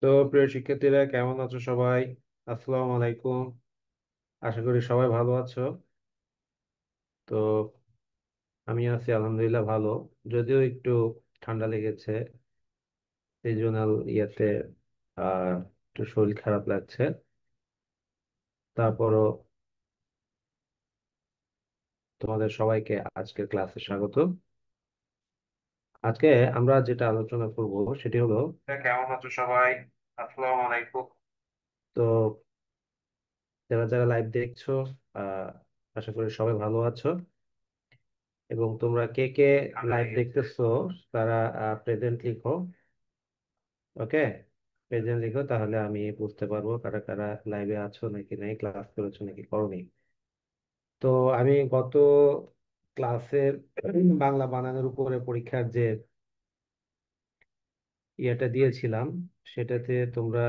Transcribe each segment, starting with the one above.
তো প্রিয় শিক্ষার্থীরা কেমন আছো সবাই? আসসালামু আলাইকুম। আশা করি সবাই ভালো আছো। তো আমি আছি আলহামদুলিল্লাহ ভালো, যদিও একটু ঠান্ডা লেগেছে। সিজনাল ইয়েতে আহ একটু শরীর খারাপ লাগছে। তারপরও তোমাদের সবাইকে আজকের ক্লাসে স্বাগত। আজকে আমরা যেটা আলোচনা করব সেটি হলো, কেমন আছো সবাই? আসসালামু আলাইকুম। তো যারা যারা লাইভ দেখছো, আহ আশা করি সবাই ভালো আছো। এবং তোমরা কে কে লাইভ দেখতেছো তারা প্রেজেন্ট লিখো। ওকে, প্রেজেন্ট লিখো, তাহলে আমি বুঝতে পারবো কারা কারা লাইভে আছো নাকি নাই, ক্লাস করেছো নাকি করোনি। তো আমি গত ক্লাসের বাংলা বানানের উপরে পরীক্ষার যে ইয়েটা দিয়েছিলাম, সেটাতে তোমরা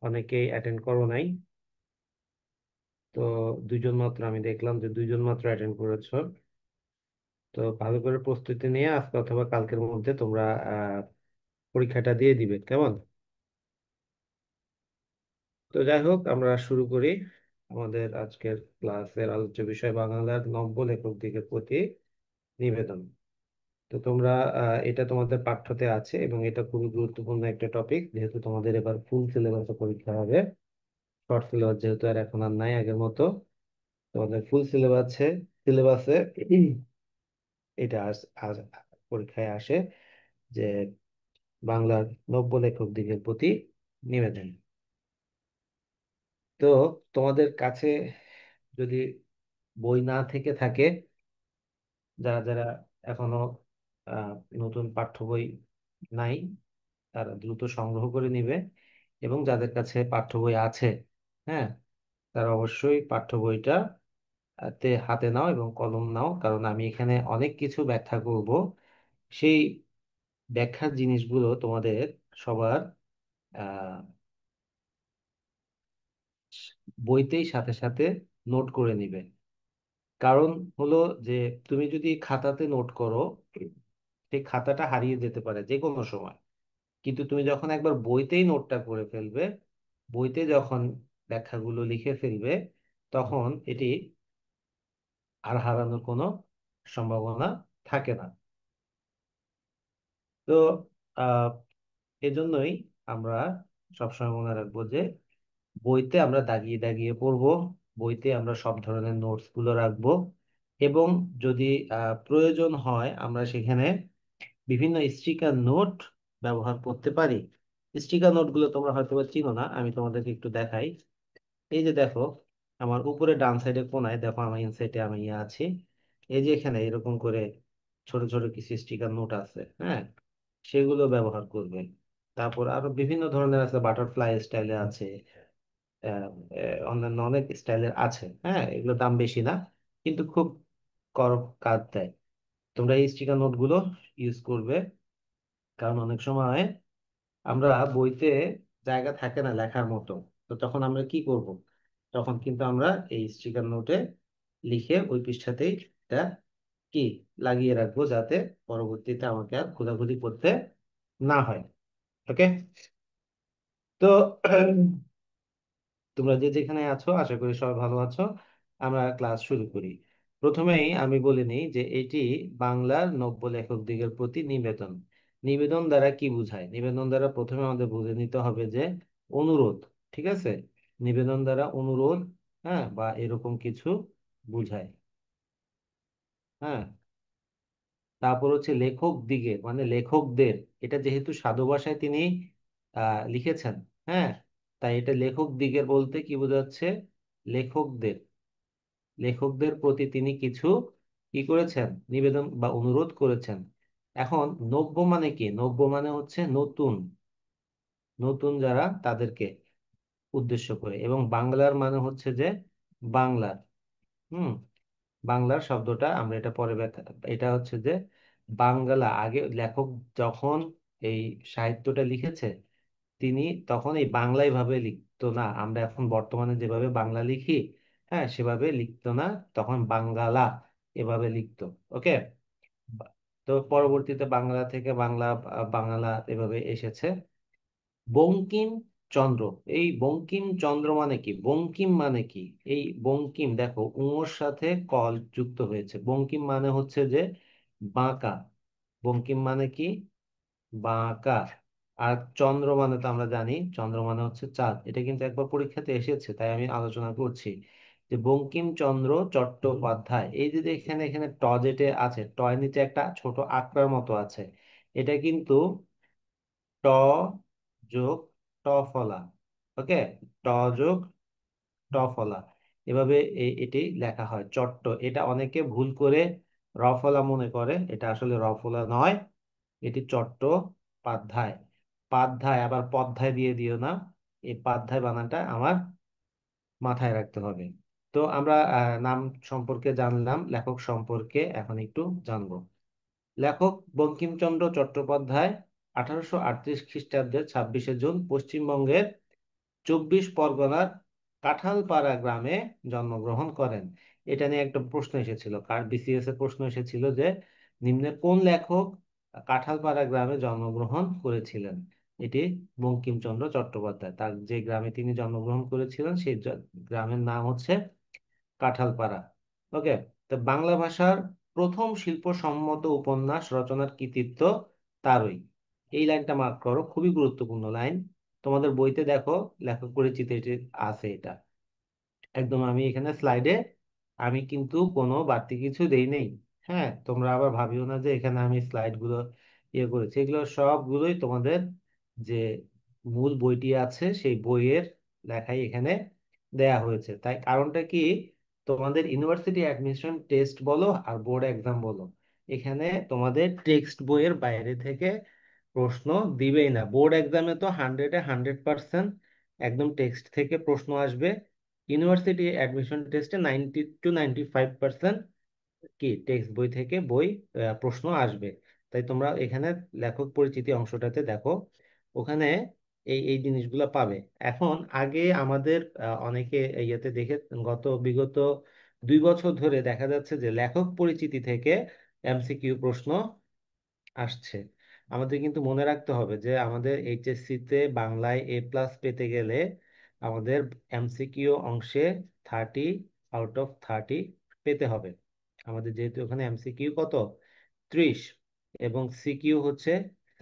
অনেকেই অ্যাটেন্ড করো নাই। তো দুইজন মাত্র, আমি দেখলাম যে দুইজন মাত্র অ্যাটেন্ড করেছো। তো ভালো করে প্রস্তুতি নিয়ে আজকে অথবা কালকের মধ্যে তোমরা পরীক্ষাটা দিয়ে দিবে, কেমন? তো যাই হোক, আমরা শুরু করি আমাদের আজকের ক্লাসের আলোচ্য বিষয়, বাংলার নব্য লেখক দিগের প্রতি নিবেদন। তো তোমরা এটা তোমাদের পাঠ্যতে আছে এবং এটা খুবই গুরুত্বপূর্ণ একটা টপিক, যেহেতু তোমাদের এবার ফুল সিলেবাসে পরীক্ষা হবে। শর্ট সিলেবাস যেহেতু আর এখন আর নাই আগের মতো, তোমাদের ফুল সিলেবাসে সিলেবাসে এটা পরীক্ষায় আসে যে বাংলার নব্য লেখক দিগের প্রতি নিবেদন। তো তোমাদের কাছে যদি বই না থেকে থাকে, যারা যারা এখনো আহ, নতুন পাঠ্য বই নাই, তারা দ্রুত সংগ্রহ করে নিবে। এবং যাদের কাছে পাঠ্য বই আছে, হ্যাঁ, তারা অবশ্যই পাঠ্য বইটা তে হাতে নাও এবং কলম নাও, কারণ আমি এখানে অনেক কিছু ব্যাখ্যা করব। সেই ব্যাখ্যার জিনিসগুলো তোমাদের সবার আহ বইতেই সাথে সাথে নোট করে নিবে। কারণ হলো যে তুমি যদি খাতাতে নোট করো, সেই খাতাটা হারিয়ে যেতে পারে যে কোনো সময়। কিন্তু তুমি যখন একবার বইতেই নোটটা করে ফেলবে, বইতে যখন ব্যাখ্যাগুলো লিখে ফেলবে, তখন এটি আর হারানোর কোনো সম্ভাবনা থাকে না। তো আহ এজন্যই আমরা সবসময় মনে রাখবো যে বইতে আমরা দাগিয়ে দাগিয়ে পড়বো, বইতে আমরা সব ধরনের নোটস গুলো রাখবো। এবং যদি প্রয়োজন হয়, আমরা সেখানে বিভিন্ন স্টিকার নোট ব্যবহার করতে পারি। স্টিকার নোটগুলো তোমরা হয়তো বা চিনো না, আমি তোমাদেরকে একটু দেখাই। এই যে দেখো, আমার উপরে ডান সাইডে কোনায় দেখো, আমার ইনসাইডে আমি আছি। এই যে এখানে এরকম করে ছোট ছোট কিছু স্টিকার নোট আছে, হ্যাঁ, সেগুলো ব্যবহার করবে। তারপর আরো বিভিন্ন ধরনের আছে, বাটারফ্লাই স্টাইলে আছে, আহ, অন্যান্য অনেক স্টাইলের আছে, হ্যাঁ, এগুলো দাম বেশি না, কিন্তু খুব কাজ দেয়। তোমরা এই স্টিকার নোটগুলো ইউজ করবে, কারণ অনেক সময় আমরা বইতে জায়গা থাকে না লেখার মতো। তো তখন আমরা কি করব? তখন কিন্তু আমরা এই স্টিকার নোটে লিখে ওই পৃষ্ঠাতেই এটা কি লাগিয়ে রাখবো, যাতে পরবর্তীতে আমাকে আর খোঁজাখুঁজি করতে না হয়। ওকে। তো তোমরা যে যেখানে আছো, আশা করি সবাই ভালো আছো। আমরা ক্লাস শুরু করি। প্রথমেই আমি বলে নিই যে এটি বাংলার নব্য লেখক দিগের প্রতি নিবেদন। নিবেদন দ্বারা কি বোঝায়? নিবেদন দ্বারা প্রথমে আমাদের বুঝে নিতে হবে যে অনুরোধ। ঠিক আছে, নিবেদন দ্বারা অনুরোধ, হ্যাঁ, বা এরকম কিছু বোঝায়। হ্যাঁ, তারপর হচ্ছে লেখক দিগের মানে লেখকদের। এটা যেহেতু সাধু ভাষায় তিনি লিখেছেন, হ্যাঁ, তাই এটা লেখক দিগের বলতে কি বোঝাচ্ছে? লেখকদের। লেখকদের প্রতি তিনি কিছু কি করেছেন? নিবেদন বা অনুরোধ করেছেন। এখন নব্য মানে কি? নব্য মানে হচ্ছে নতুন, নতুন যারা তাদেরকে উদ্দেশ্য করে। এবং বাংলার মানে হচ্ছে যে বাংলার। হুম, বাংলার শব্দটা আমরা এটা পরে ব্যাখ্যা, এটা হচ্ছে যে বাংলা আগে লেখক যখন এই সাহিত্যটা লিখেছে, তিনি তখন এই বাংলায় ভাবে লিখতো না, আমরা এখন বর্তমানে যেভাবে বাংলা লিখি, হ্যাঁ, সেভাবে লিখতো না। তখন বাঙ্গালা এভাবে লিখতো। ওকে। তো পরবর্তীতে বাংলা থেকে বাংলা, বাংলা এভাবে এসেছে। বঙ্কিম চন্দ্র। এই বঙ্কিম চন্দ্র মানে কি? বঙ্কিম মানে কি? এই বঙ্কিম দেখো উমর সাথে কল যুক্ত হয়েছে। বঙ্কিম মানে হচ্ছে যে বাঁকা। বঙ্কিম মানে কি? বাঁকা। আর চন্দ্র মানে তো আমরা জানি চন্দ্র মানে হচ্ছে চাঁদ। এটা কিন্তু একবার পরীক্ষাতে এসেছে, তাই আমি আলোচনা করছি যে বঙ্কিমচন্দ্র চট্টোপাধ্যায়। এই যে এখানে এখানে ট যেটা আছে, ট এর নিচে একটা ছোট আকড়ার মতো আছে, এটা কিন্তু ট যোগ ট ফলা। ওকে, ট যোগ ট ফলা, এভাবে এটি লেখা হয় চট্ট। এটা অনেকে ভুল করে রফলা মনে করে, এটা আসলে রফলা নয়, এটি চট্টোপাধ্যায়। পাধ্যায় আবার পদ্মায় দিয়ে দিও না, এই পাধ্যায় বানানটা আমার মাথায় রাখতে হবে। তো আমরা নাম সম্পর্কে জানলাম, লেখক সম্পর্কে এখন একটু জানবো। লেখক বঙ্কিমচন্দ্র চট্টোপাধ্যায় 1838 খ্রিস্টাব্দের 26শে জুন পশ্চিমবঙ্গের 24 পরগনার কাঁঠালপাড়া গ্রামে জন্মগ্রহণ করেন। এটা নিয়ে একটা প্রশ্ন এসেছিল, বিসিএস এর প্রশ্ন এসেছিল যে নিম্নে কোন লেখক কাঁঠালপাড়া গ্রামে জন্মগ্রহণ করেছিলেন? এটি বঙ্কিমচন্দ্র চট্টোপাধ্যায়। তার যে গ্রামে তিনি জন্মগ্রহণ করেছিলেন সেই গ্রামের নাম হচ্ছে কাঁঠালপাড়া। ওকে। তো বাংলা ভাষার প্রথম শিল্পসম্মত উপন্যাস রচনার কৃতিত্ব তারই। এই লাইনটা মার্ক করো, খুবই গুরুত্বপূর্ণ লাইন। তোমাদের বইতে দেখো লেখক পরিচিতি আছে এটা। একদম আমি এখানে স্লাইডে আমি কিন্তু কোনো বাড়তি কিছু দেই নেই। হ্যাঁ, তোমরা আবার ভাবিও না যে এখানে আমি স্লাইড গুলো ইয়ে করেছি। এগুলো সবগুলোই তোমাদের যে মূল বইটি আছে সেই বইয়ের লেখাই এখানে দেয়া হয়েছে। তাই কারণটা কি, তোমাদের ইউনিভার্সিটি অ্যাডমিশন টেস্ট বলো আর বোর্ড এক্সাম বলো, এখানে তোমাদের টেক্সট বইয়ের বাইরে থেকে প্রশ্ন দিবেই না। বোর্ড এক্সামে তো 100-এ 100% একদম টেক্সট থেকে প্রশ্ন আসবে। ইউনিভার্সিটি অ্যাডমিশন টেস্টে 90-95% কি টেক্সট বই থেকে প্রশ্ন আসবে। তাই তোমরা এখানে লেখক পরিচিতি অংশটাতে দেখো, ওখানে এই এই জিনিসগুলো পাবে। এখন আগে আমাদের অনেকে ইয়েতে দেখে বিগত 2 বছর ধরে দেখা যাচ্ছে যে লেখক পরিচিতি থেকে এমসিকিউ প্রশ্ন আসছে। আমাদের কিন্তু মনে রাখতে হবে যে আমাদের এইচএসসি তে বাংলায় A+ পেতে গেলে আমাদের এমসিকিউ অংশে 30 আউট অফ 30 পেতে হবে। আমাদের যেহেতু ওখানে এমসিকিউ কত, 30, এবং সিকিউ হচ্ছে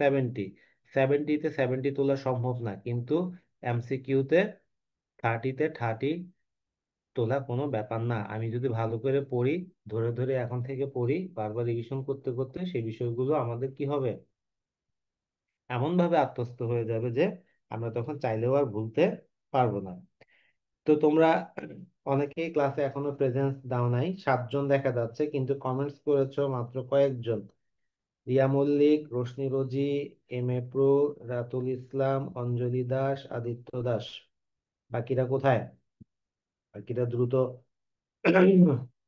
70। 70-তে 70 তোলা সম্ভব না, কিন্তু এমসিকিউতে 30-তে 30 তোলা কোনো ব্যাপার না। আমি যদি ভালো করে পড়ি, ধরে ধরে এখন থেকে পড়ি, বারবার রিভিশন করতে করতে সেই বিষয়গুলো আমাদের কি হবে, এমন ভাবে আত্মস্থ হয়ে যাবে যে আমরা তখন চাইলেও আর ভুলতে পারবো না। তো তোমরা অনেকেই ক্লাসে এখনো প্রেজেন্স দাও নাই, 7 জন দেখা যাচ্ছে, কিন্তু কমেন্টস করেছো মাত্র কয়েকজন। রিয়া মল্লিক, রোশনি রোজি, M A Pro, রাতুল ইসলাম, অঞ্জলি দাস, আদিত্য দাস। বাকিরা কোথায়? বাকিরা দ্রুত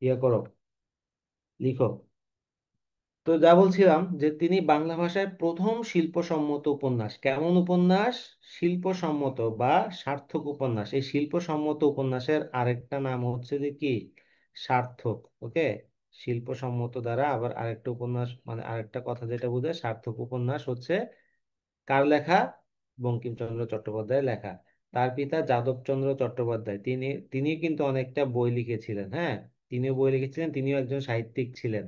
ইয়ে করো, লিখো। তো যা বলছিলাম যে তিনি বাংলা ভাষায় প্রথম শিল্পসম্মত উপন্যাস, কেমন উপন্যাস? শিল্পসম্মত বা সার্থক উপন্যাস। এই শিল্পসম্মত উপন্যাসের আরেকটা নাম হচ্ছে যে কি, সার্থক। ওকে, শিল্পসম্মত দ্বারা আবার আরেকটা উপন্যাস, মানে আরেকটা কথা যেটা বোঝায় সার্থক উপন্যাস হচ্ছে কার লেখা? বঙ্কিমচন্দ্র চট্টোপাধ্যায়ের লেখা। তার পিতা যাদবচন্দ্র চট্টোপাধ্যায়, তিনি কিন্তু অনেকটা বই লিখেছিলেন। হ্যাঁ, তিনিও বই লিখেছিলেন, তিনিও একজন সাহিত্যিক ছিলেন।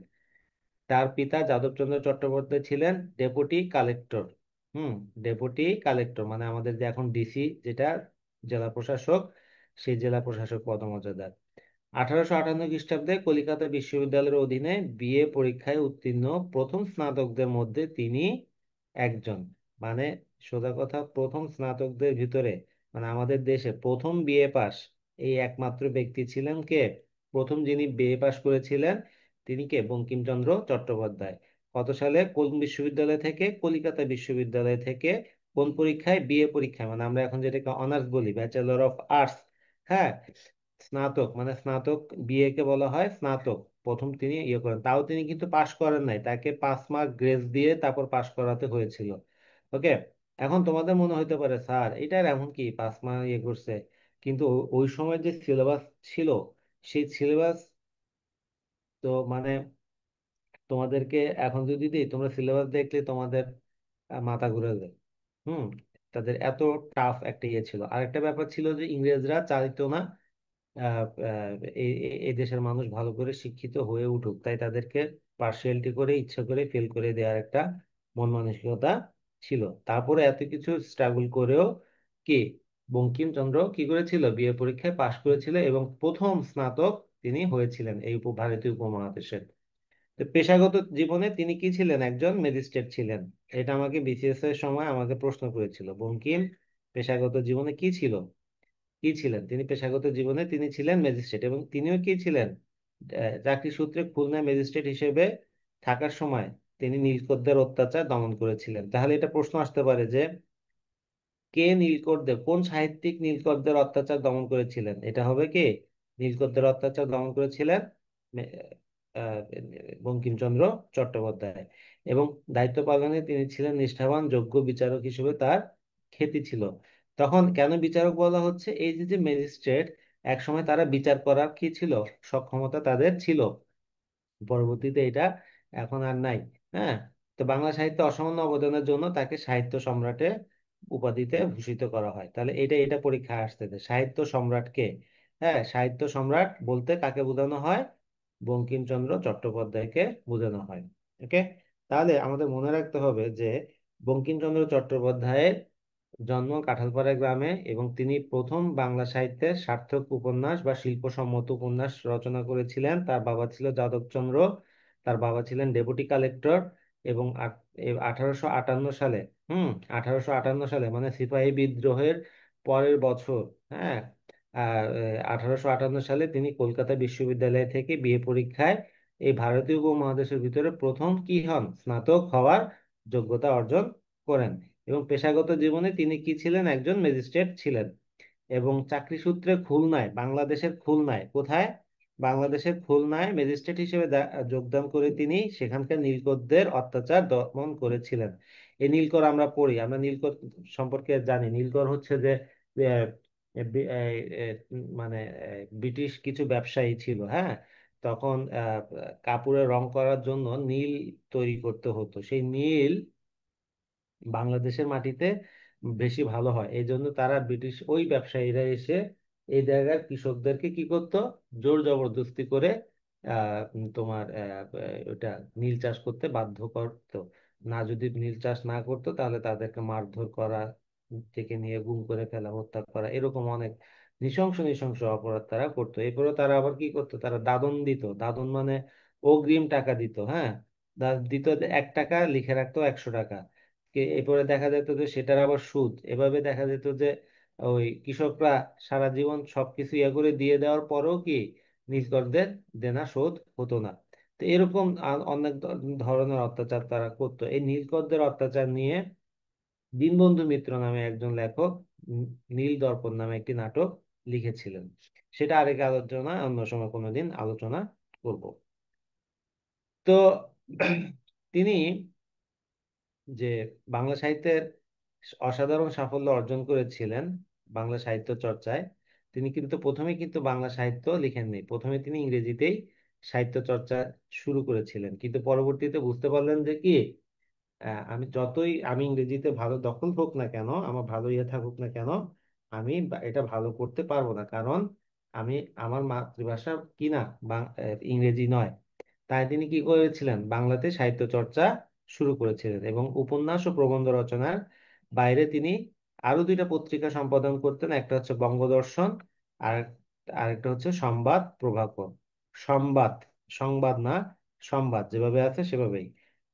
তার পিতা যাদবচন্দ্র চট্টোপাধ্যায় ছিলেন ডেপুটি কালেক্টর। ডেপুটি কালেক্টর মানে আমাদের যে এখন ডিসি, যেটা জেলা প্রশাসক, সেই জেলা প্রশাসক পদমর্যাদার। 1858 খ্রিস্টাব্দে কলিকাতা বিশ্ববিদ্যালয়ের অধীনে বিএ পরীক্ষায় উত্তীর্ণ প্রথম স্নাতকদের মধ্যে তিনি একজন। মানে সোজা কথা, প্রথম স্নাতকদের ভিতরে, মানে আমাদের দেশে প্রথম বিএ পাস এই একমাত্র ব্যক্তি ছিলেন কে? প্রথম যিনি বিএ পাস করেছিলেন তিনি কে? বঙ্কিমচন্দ্র চট্টোপাধ্যায়। কত সালে? কোন বিশ্ববিদ্যালয় থেকে? কলিকাতা বিশ্ববিদ্যালয় থেকে। কোন পরীক্ষায়? বিএ পরীক্ষায়, মানে আমরা এখন যেটাকে অনার্স বলি, ব্যাচেলর অফ আর্টস। হ্যাঁ, স্নাতক মানে স্নাতক, বিএ কে বলা হয় স্নাতক। প্রথম তিনি ইয়ে করেন, তাও তিনি কিন্তু পাশ করেন নাই, তাকে 5 মার্ক গ্রেস দিয়ে তারপর পাশ করাতে হয়েছিল। ওকে। এখন তোমাদের মনে হতে পারে স্যার এটার এমন কি 5 মার্ক ইয়ে করছে, কিন্তু ওই সময় যে সিলেবাস ছিল, সেই সিলেবাস তো মানে তোমাদেরকে এখন যদি দিই, তোমরা সিলেবাস দেখলে তোমাদের মাথা ঘুরে যায়। হুম তাদের এত টাফ একটা ইয়ে ছিল। আরেকটা ব্যাপার ছিল যে ইংরেজরা চাইতো না আহ, আহ, এই দেশের মানুষ ভালো করে শিক্ষিত হয়ে উঠুক, তাই তাদেরকে পার্সিয়ালিটি করে ইচ্ছা করে ফেল করে দেওয়ার একটা মন মানসিকতা ছিল। তারপরে এত কিছু স্ট্রাগল করেও কি বঙ্কিমচন্দ্র কি করেছিল, বিএ পরীক্ষায় পাশ করেছিল এবং প্রথম স্নাতক তিনি হয়েছিলেন এই ভারতীয় উপমহাদেশের। তো পেশাগত জীবনে তিনি কি ছিলেন, একজন ম্যাজিস্ট্রেট ছিলেন। এটা আমাকে বিসিএস এর সময় আমাকে প্রশ্ন করেছিল, বঙ্কিম পেশাগত জীবনে কি ছিল, কি ছিলেন তিনি পেশাগত জীবনে, তিনি ছিলেন ম্যাজিস্ট্রেট এবং তিনিও কি ছিলেন, চাকরি সূত্রে খুলনা ম্যাজিস্ট্রেট হিসেবে থাকার সময় তিনি নীলকরদের অত্যাচার দমন করেছিলেন। তাহলে এটা প্রশ্ন আসতে পারে যে কে নীলকরদের, কোন সাহিত্যিক নীলকরদের অত্যাচার দমন করেছিলেন, এটা হবে কি নীলকরদের অত্যাচার দমন করেছিলেন মে- আহ, বঙ্কিমচন্দ্র চট্টোপাধ্যায়। এবং দায়িত্ব পালনে তিনি ছিলেন নিষ্ঠাবান, যোগ্য বিচারক হিসেবে তার খ্যাতি ছিল। তখন কেন বিচারক বলা হচ্ছে, এই যে যে ম্যাজিস্ট্রেট, এক সময় তারা বিচার করার কি ছিল, সক্ষমতা তাদের ছিল, পরবর্তীতে এটা এখন আর নাই। হ্যাঁ, তো বাংলা সাহিত্যে অসামান্য অবদানের জন্য তাকে সাহিত্য সম্রাটে উপাধিতে ভূষিত করা হয়। তাহলে এটা পরীক্ষায় আসতে যে সাহিত্য সম্রাটকে, হ্যাঁ সাহিত্য সম্রাট বলতে কাকে বোঝানো হয়, বঙ্কিমচন্দ্র চট্টোপাধ্যায়কে বোঝানো হয়। ওকে, তাহলে আমাদের মনে রাখতে হবে যে বঙ্কিমচন্দ্র চট্টোপাধ্যায়ের জন্ম কাঁঠালপাড়া গ্রামে এবং তিনি প্রথম বাংলা সাহিত্যের সার্থক উপন্যাস বা শিল্পসম্মত উপন্যাস রচনা করেছিলেন। তার বাবা ছিল যাদবচন্দ্র, তার বাবা ছিলেন ডেপুটি কালেক্টর। এবং 1858 সালে, 1858 সালে মানে সিপাহী বিদ্রোহের পরের বছর, হ্যাঁ, 1858 সালে তিনি কলকাতা বিশ্ববিদ্যালয় থেকে বিএ পরীক্ষায় এই ভারতীয় উপমহাদেশের ভিতরে প্রথম কি হন, স্নাতক হওয়ার যোগ্যতা অর্জন করেন। এবং পেশাগত জীবনে তিনি কি ছিলেন, একজন ম্যাজিস্ট্রেট ছিলেন। এবং চাকরি সূত্রে খুলনায়, বাংলাদেশের খুলনায়, কোথায়, বাংলাদেশের খুলনায় ম্যাজিস্ট্রেট হিসেবে যোগদান করে তিনি সেখানকার নীলকরদের অত্যাচার দমন করেছিলেন। এই নীলকর আমরা পড়ি, আমরা নীলকর সম্পর্কে জানি। নীলকর হচ্ছে যে আহ, মানে ব্রিটিশ কিছু ব্যবসায়ী ছিল, হ্যাঁ। তখন কাপড়ে রং করার জন্য নীল তৈরি করতে হতো, সেই নীল বাংলাদেশের মাটিতে বেশি ভালো হয়, এই জন্য তারা ব্রিটিশ ওই ব্যবসায়ীরা এসে এই জায়গার কৃষকদেরকে কি করতো, জোর জবরদস্তি করে তোমার ওটা নীল চাষ করতে বাধ্য করতো। না, যদি নীল চাষ না করতো তাহলে তাদেরকে মারধর করা থেকে নিয়ে গুম করে ফেলা, হত্যা করা, এরকম অনেক নৃশংস নৃশংস অপরাধ তারা করতো। এরপরে তারা আবার কি করতো, তারা দাদন দিত, দাদন মানে অগ্রিম টাকা দিত, হ্যাঁ। দিত যে 1 টাকা, লিখে রাখতো 100 টাকা। এরপরে দেখা যেত যে সেটার আবার সুদ, এভাবে দেখা যেত যে ওই কৃষকরা সারা জীবন সবকিছু ইয়ে করে দিয়ে দেওয়ার পরেও কি নিজ দেনা শোধ হতো না। তো এরকম অনেক ধরনের অত্যাচার তারা করতো। এই নীলকরদের অত্যাচার নিয়ে দীনবন্ধু মিত্র নামে একজন লেখক উম, নীল দর্পণ নামে একটি নাটক লিখেছিলেন। সেটা আরেক আলোচনা, অন্য সময় কোনোদিন আলোচনা করব। তো তিনি যে বাংলা সাহিত্যের অসাধারণ সাফল্য অর্জন করেছিলেন বাংলা সাহিত্য চর্চায়, তিনি কিন্তু প্রথমে কিন্তু বাংলা সাহিত্য লিখেননি, প্রথমে তিনি ইংরেজিতেই সাহিত্য চর্চা শুরু করেছিলেন। কিন্তু পরবর্তীতে বুঝতে পারলেন যে কি আমি ইংরেজিতে ভালো দখল হোক না কেন, আমার ভালো ইয়ে থাকুক না কেন, আমি এটা ভালো করতে পারবো না, কারণ আমি, আমার মাতৃভাষা কি না, ইংরেজি নয়। তাই তিনি কি করেছিলেন, বাংলাতে সাহিত্য চর্চা শুরু করেছিলেন এবং উপন্যাস ও প্রবন্ধ রচনার বাইরে তিনি আরো দুইটা পত্রিকা সম্পাদন করতেন। একটা হচ্ছে বঙ্গদর্শন, আর আরেকটা হচ্ছে সংবাদ প্রভাকর। সংবাদ, সংবাদ না, সংবাদ যেভাবে আছে সেভাবেই।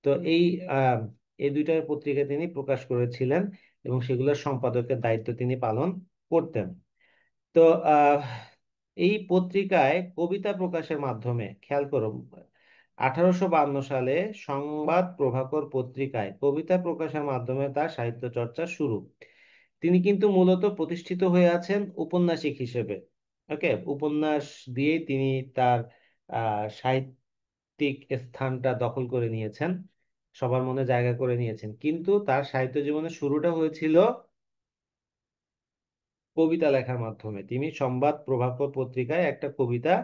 তো এই দুইটা পত্রিকা তিনি প্রকাশ করেছিলেন এবং সেগুলোর সম্পাদকের দায়িত্ব তিনি পালন করতেন। তো আহ এই পত্রিকায় কবিতা প্রকাশের মাধ্যমে, খেয়াল করো, 1852 সালে সংবাদ প্রভাকর পত্রিকায় কবিতা প্রকাশের মাধ্যমে তার সাহিত্য চর্চা শুরু। তিনি কিন্তু মূলত প্রতিষ্ঠিত হয়ে আছেন উপন্যাসিক হিসেবে। ওকে, উপন্যাস দিয়েই তিনি তার সাহিত্যিক স্থানটা দখল করে নিয়েছেন, সবার মনে জায়গা করে নিয়েছেন। কিন্তু তার সাহিত্য জীবনের শুরুটা হয়েছিল কবিতা লেখার মাধ্যমে। তিনি সংবাদ প্রভাকর পত্রিকায় একটা কবিতা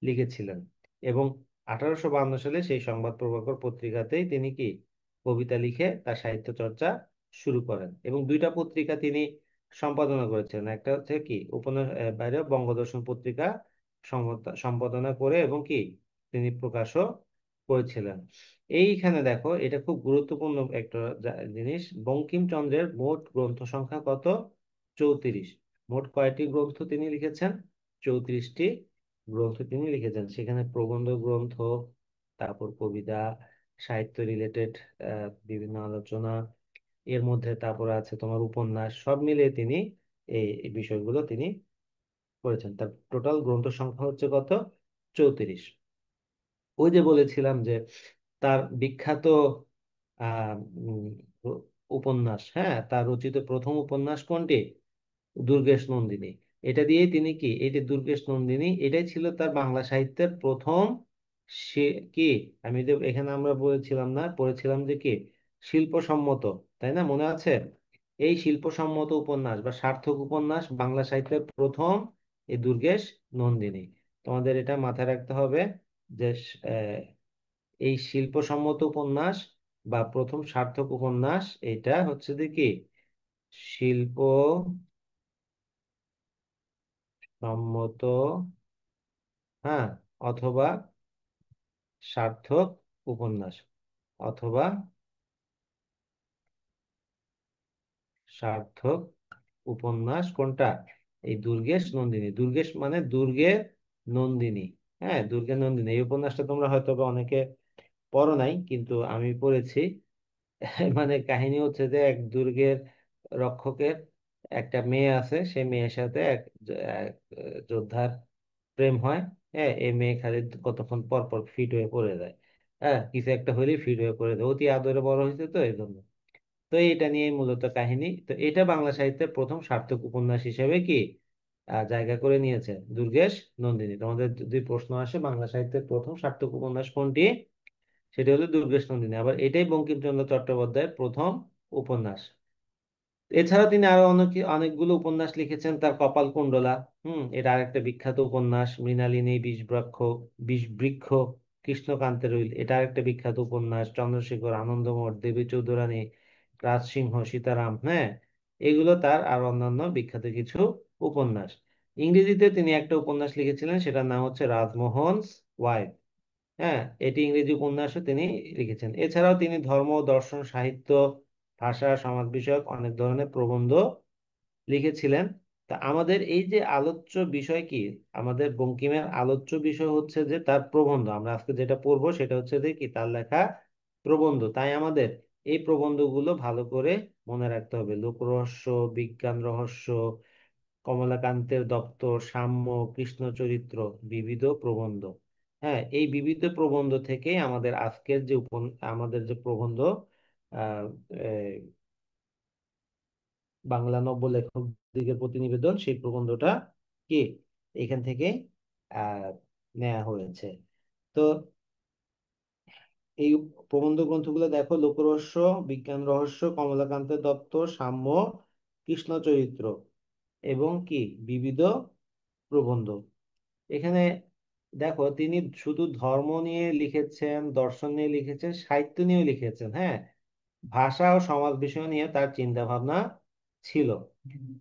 লিখেছিলেন এবং 1852 সালে সেই সংবাদ প্রভাকর পত্রিকাতেই তিনি কি কবিতা লিখে তার সাহিত্য চর্চা শুরু করেন এবং দুইটা পত্রিকা তিনি সম্পাদনা করেছেন। একটা হচ্ছে কি উপন্যাস বাইরে বঙ্গদর্শন পত্রিকা সম্পাদনা করে এবং কি তিনি প্রকাশও করেছিলেন। এইখানে দেখো এটা খুব গুরুত্বপূর্ণ একটা জিনিস, বঙ্কিমচন্দ্রের মোট গ্রন্থ সংখ্যা কত? 34। মোট কয়টি গ্রন্থ তিনি লিখেছেন? 34টি গ্রন্থ তিনি লিখেছেন। সেখানে প্রবন্ধ গ্রন্থ, তারপর কবিতা, সাহিত্য রিলেটেড বিভিন্ন আলোচনা, এর মধ্যে তারপর আছে তোমার উপন্যাস, সব মিলিয়ে তিনি এই বিষয়গুলো তিনি করেছেন। তার টোটাল গ্রন্থ সংখ্যা হচ্ছে কত? 34। ওই যে বলেছিলাম যে তার বিখ্যাত আহ উম, উপন্যাস, হ্যাঁ, তার রচিত প্রথম উপন্যাস কোনটি? দুর্গেশ নন্দিনী। এটা দিয়ে তিনি কি, এই যে দুর্গেশ নন্দিনী, এটাই ছিল তার বাংলা সাহিত্যের প্রথম সে কি, আমি যে এখানে আমরা বলেছিলাম না, পড়েছিলাম যে কি শিল্পসম্মত, তাই না, মনে আছে? এই শিল্পসম্মত উপন্যাস বা সার্থক উপন্যাস বাংলা সাহিত্যের প্রথম এই দুর্গেশ নন্দিনী। তোমাদের এটা মাথায় রাখতে হবে যে আহ, এই শিল্পসম্মত উপন্যাস বা প্রথম সার্থক উপন্যাস এটা হচ্ছে যে কি শিল্প সম্মত, হ্যাঁ, অথবা সার্থক উপন্যাস, অথবা সার্থক উপন্যাস কোনটা? এই দুর্গেশ নন্দিনী। দুর্গেশ মানে দুর্গের নন্দিনী। হ্যাঁ, দুর্গের নন্দিনী এই উপন্যাসটা তোমরা হয়তো বা অনেকে পড়ো নাই, কিন্তু আমি পড়েছি। মানে কাহিনী হচ্ছে যে এক দুর্গের রক্ষকের একটা মেয়ে আছে, সেই মেয়ের সাথে এক যোদ্ধার প্রেম হয়। হ্যাঁ, এই মেয়ে খালি কতক্ষণ পর পর ফিট হয়ে পড়ে যায়। হ্যাঁ, কিছু একটা হলেই ফিট হয়ে পড়ে যায়, অতি আদরে বড় হয়েছে তো এই জন্য। তো এটা নিয়ে মূলত কাহিনী। তো এটা বাংলা সাহিত্যের প্রথম সার্থক উপন্যাস হিসেবে কি জায়গা করে নিয়েছে দুর্গেশ নন্দিনী। তোমাদের যদি প্রশ্ন আসে বাংলা সাহিত্যের প্রথম সার্থক উপন্যাস কোনটি, সেটা হলো দুর্গেশ নন্দিনী। আবার এটাই বঙ্কিমচন্দ্র চট্টোপাধ্যায়ের প্রথম উপন্যাস। এছাড়া তিনি আরো অনেকগুলো উপন্যাস লিখেছেন। তার কপালকুণ্ডলা, এটা আরেকটা বিখ্যাত উপন্যাস। মৃণালিনী, বিষবৃক্ষ, কৃষ্ণকান্তের উইল, এটা আরেকটা বিখ্যাত উপন্যাস। চন্দ্রশেখর, আনন্দমঠ, দেবী চৌধুরানী, রাজসিংহ, সীতারাম, হ্যাঁ, এগুলো তার আর অন্যান্য বিখ্যাত কিছু উপন্যাস। ইংরেজিতে তিনি একটা উপন্যাস লিখেছিলেন, সেটার নাম হচ্ছে রাজমোহনস ওয়াইফ। হ্যাঁ, এটি ইংরেজি উপন্যাসও তিনি লিখেছেন। এছাড়াও তিনি ধর্ম, দর্শন, সাহিত্য, ভাষা, সমাজ বিষয়ক অনেক ধরনের প্রবন্ধ লিখেছিলেন। তা আমাদের এই যে আলোচ্য বিষয় কি, আমাদের বঙ্কিমের আলোচ্য বিষয় হচ্ছে যে তার প্রবন্ধ। আমরা আজকে যেটা পড়বো সেটা হচ্ছে যে কি তার লেখা প্রবন্ধ। তাই আমাদের এই প্রবন্ধগুলো ভালো করে মনে রাখতে হবে। লোকরহস্য, বিজ্ঞান রহস্য, কমলাকান্তের দপ্তর, সাম্য, কৃষ্ণচরিত্র, বিবিধ প্রবন্ধ। হ্যাঁ, এই বিবিধ প্রবন্ধ থেকে আমাদের আজকের যে আমাদের যে প্রবন্ধ, আহ বাংলা নব্য লেখক দিগের প্রতিনিবেদন, সেই প্রবন্ধটা কি এখান থেকে আহ নেওয়া হয়েছে। তো এই প্রবন্ধ গ্রন্থগুলো দেখো: লোকরহস্য, বিজ্ঞান রহস্য, কমলাকান্তের দত্ত, সাম্য, কৃষ্ণচরিত্র এবং কি বিবিধ প্রবন্ধ। এখানে দেখো তিনি শুধু ধর্ম নিয়ে লিখেছেন, দর্শন নিয়ে লিখেছেন, সাহিত্য নিয়ে লিখেছেন। হ্যাঁ, ভাষা ও সমাজ বিষয় নিয়ে তার চিন্তা ভাবনা ছিল।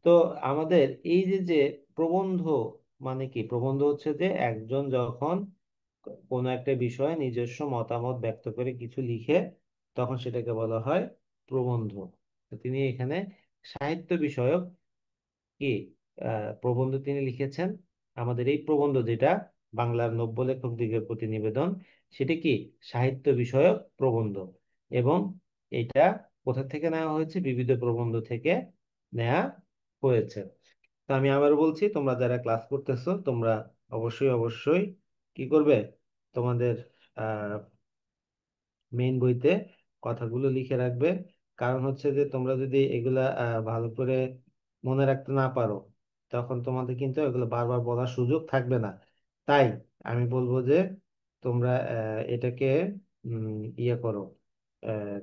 তো আমাদের এই যে যে প্রবন্ধ মানে কি, প্রবন্ধ হচ্ছে যে একজন যখন কোনো একটা বিষয়ে নিজস্ব মতামত ব্যক্ত করে কিছু লিখে, তখন সেটাকে বলা হয় প্রবন্ধ। তো তিনি এখানে সাহিত্য বিষয়ক কি প্রবন্ধ তিনি লিখেছেন। আমাদের এই প্রবন্ধ যেটা বাংলার নব্য লেখক দিগের প্রতি নিবেদন, সেটি কি সাহিত্য বিষয়ক প্রবন্ধ। এবং এটা কোথা থেকে নেওয়া হয়েছে? বিবিধ প্রবন্ধ থেকে নেওয়া হয়েছে। তো আমি আবার বলছি, তোমরা যারা ক্লাস করতেছো তোমরা অবশ্যই অবশ্যই কি করবে, তোমাদের মেইন বইতে কথাগুলো লিখে রাখবে। কারণ হচ্ছে যে তোমরা যদি এগুলা ভালো করে মনে রাখতে না পারো, তখন তোমাদের কিন্তু এগুলো বারবার বলার সুযোগ থাকবে না। তাই আমি বলবো যে তোমরা এটাকে ইয়ে করো, আহ,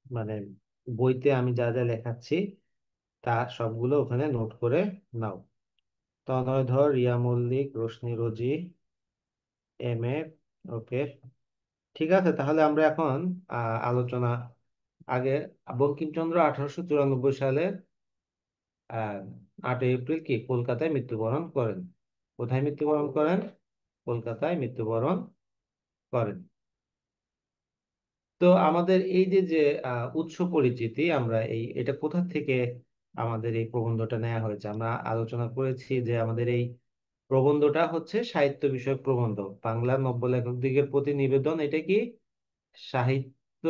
মানে বইতে আমি যা যা লেখাচ্ছি তা সবগুলো ওখানে নোট করে নাও। তনয় ধর, রিয়া মল্লিক, রোশনি রোজি, এম এ, ওকে। ঠিক আছে, তাহলে আমরা এখন আলোচনা আগে, বঙ্কিমচন্দ্র 1894 সালে আহ 8 এপ্রিল কি কলকাতায় মৃত্যুবরণ করেন। কোথায় মৃত্যুবরণ করেন? কলকাতায় মৃত্যুবরণ করেন। তো আমাদের এই যে যে উৎস পরিচিতি, আমরা এটা কোথা থেকে আমাদের এই প্রবন্ধটা নেওয়া হয়েছে, আমরা আলোচনা করেছি যে আমাদের এই প্রবন্ধটা হচ্ছে সাহিত্য বিষয়ক প্রবন্ধ। বাংলা নব্য লেখক দিগের প্রতি নিবেদন, এটা কি সাহিত্য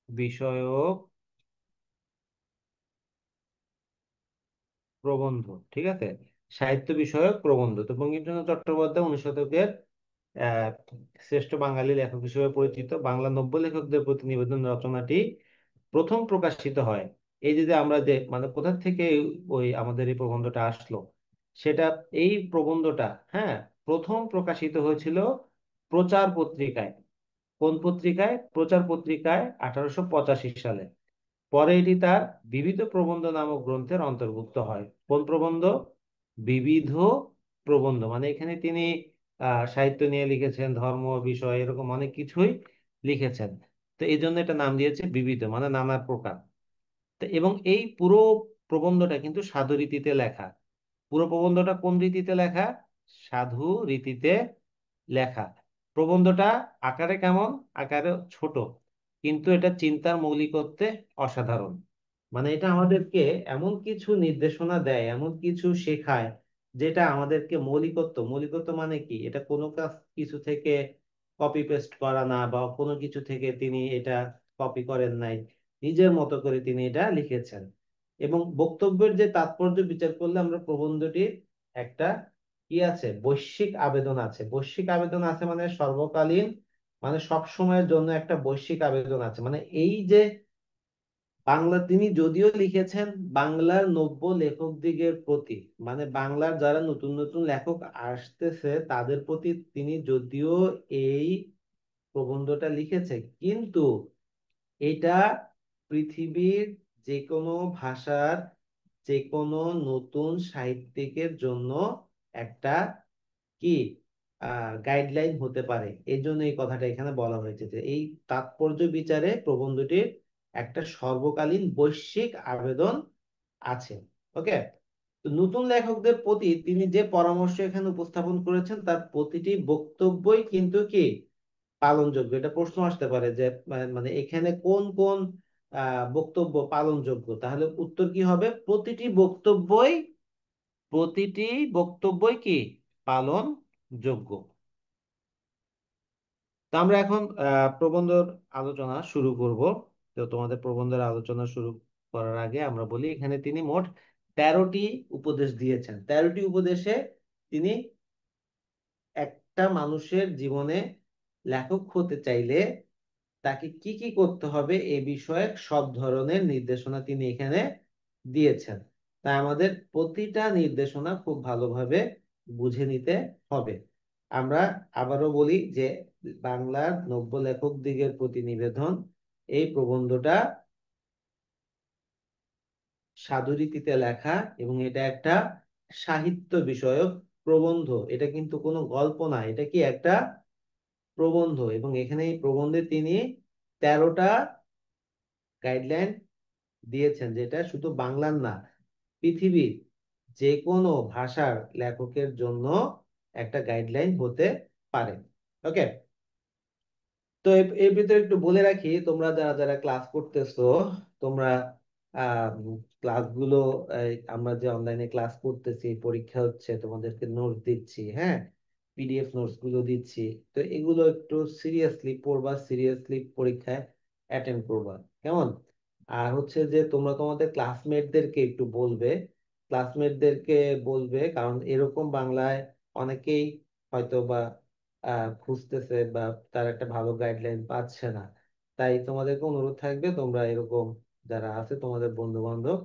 বিষয়ক প্রবন্ধ। ঠিক আছে, সাহিত্য বিষয়ক প্রবন্ধ। তো বঙ্কিমচন্দ্র চট্টোপাধ্যায় 19 শতকের আহ শ্রেষ্ঠ বাঙালি লেখক হিসেবে পরিচিত। বাংলা নব্য লেখকদের প্রতি নিবেদন রচনাটি প্রথম প্রকাশিত হয়, এই যে যে আমরা যে মানে কোথা থেকে ওই আমাদের এই প্রবন্ধটা আসলো, সেটা এই প্রবন্ধটা, হ্যাঁ, প্রথম প্রকাশিত হয়েছিল প্রচার পত্রিকায়। কোন পত্রিকায়? প্রচার পত্রিকায়, 1885 সালে। পরে এটি তার বিবিধ প্রবন্ধ নামক গ্রন্থের অন্তর্ভুক্ত হয়। কোন প্রবন্ধ? বিবিধ প্রবন্ধ। মানে এখানে তিনি সাহিত্য নিয়ে লিখেছেন, ধর্ম বিষয় এরকম অনেক কিছুই লিখেছেন। তো এই জন্য এটা নাম দিয়েছে বিবিধ, মানে নানা প্রকার। তো এবং এই পুরো প্রবন্ধটা কিন্তু সাধু রীতিতে লেখা। পুরো প্রবন্ধটা কোন রীতিতে লেখা? সাধু রীতিতে লেখা। প্রবন্ধটা আকারে কেমন? আকারে ছোট, কিন্তু এটা চিন্তার মৌলিকত্বে অসাধারণ। মানে এটা আমাদেরকে এমন কিছু নির্দেশনা দেয়, এমন কিছু শেখায়, যেটা আমাদেরকে মৌলিকত্ব, মৌলিকত্ব মানে কি, এটা কোনো কিছু থেকে কপি পেস্ট করা না, বা কোনো কিছু থেকে তিনি এটা কপি করেন নাই, নিজের মতো করে তিনি এটা লিখেছেন। এবং বক্তব্যের যে তাৎপর্য বিচার করলে আমরা প্রবন্ধটির একটা কি আছে, বৈশ্বিক আবেদন আছে। বৈশ্বিক আবেদন আছে মানে সর্বকালীন, মানে সব সময়ের জন্য একটা বৈশ্বিক আবেদন আছে। মানে এই যে বাংলা, তিনি যদিও লিখেছেন বাংলার নব্য লেখকদিগের প্রতি, মানে বাংলার যারা নতুন নতুন লেখক আসতেছে তাদের প্রতি তিনি যদিও এই প্রবন্ধটা লিখেছে, কিন্তু এটা পৃথিবীর যে কোনো ভাষার যে কোনো নতুন সাহিত্যিকের জন্য একটা কি গাইডলাইন হতে পারে। এই জন্য এই কথাটা এখানে বলা হয়েছে যে এই তাৎপর্য বিচারে প্রবন্ধটির একটা সর্বকালীন বৈশ্বিক আবেদন আছে। ওকে। তো নতুন লেখকদের প্রতি তিনি যে পরামর্শ এখানে উপস্থাপন করেছেন তার প্রতিটি বক্তব্যই কিন্তু কি পালনযোগ্য। এটা প্রশ্ন আসতে পারে যে মানে এখানে কোন কোন বক্তব্য পালনযোগ্য, তাহলে উত্তর কি হবে? প্রতিটি বক্তব্যই কি পালন যোগ্য। তো আমরা এখন প্রবন্ধের আলোচনা শুরু করব। তো তোমাদের প্রবন্ধের আলোচনা শুরু করার আগে আমরা বলি, এখানে তিনি মোট 13টি উপদেশ দিয়েছেন। 13টি উপদেশে তিনি একটা মানুষের জীবনে লেখক হতে চাইলে তাকে কি কি করতে হবে এ বিষয়ে সব ধরনের নির্দেশনা তিনি এখানে দিয়েছেন। তাই আমাদের প্রতিটা নির্দেশনা খুব ভালোভাবে বুঝে নিতে হবে। আমরা আবারও বলি যে বাংলার নব্য লেখক দিগের প্রতি নিবেদন, এই প্রবন্ধটা সাধুরীতিতে লেখা, এবং এটা একটা সাহিত্য বিষয়ক প্রবন্ধ। এটা কিন্তু কোনো গল্প না, এটা কি একটা প্রবন্ধ। এবং এখানে এই প্রবন্ধে তিনি 13টা গাইডলাইন দিয়েছেন, যেটা শুধু বাংলার না, পৃথিবীর যে কোনো ভাষার লেখকের জন্য একটা গাইডলাইন হতে পারে। ওকে। তো এর ভিতরে একটু বলে রাখি, তোমরা যারা যারা ক্লাস করতেছো, তোমরা ক্লাসগুলো, আমরা যে অনলাইনে ক্লাস করতেছি, পরীক্ষা হচ্ছে, তোমাদেরকে নোটস দিচ্ছি, হ্যাঁ, পিডিএফ নোটস গুলো দিচ্ছি। তো এগুলো একটু সিরিয়াসলি পড়বা, সিরিয়াসলি পরীক্ষায় অ্যাটেন্ড করবা, কেমন? আর হচ্ছে যে তোমরা তোমাদের ক্লাসমেটদেরকে একটু বলবে, ক্লাসমেটদেরকে বলবে, কারণ এরকম বাংলায় অনেকেই হয়তো বা খুঁজতেছে, বা তার একটা ভালো গাইডলাইন পাচ্ছে না। তাই তোমাদেরকে অনুরোধ থাকবে, তোমরা এরকম যারা আছে তোমাদের বন্ধু বান্ধব,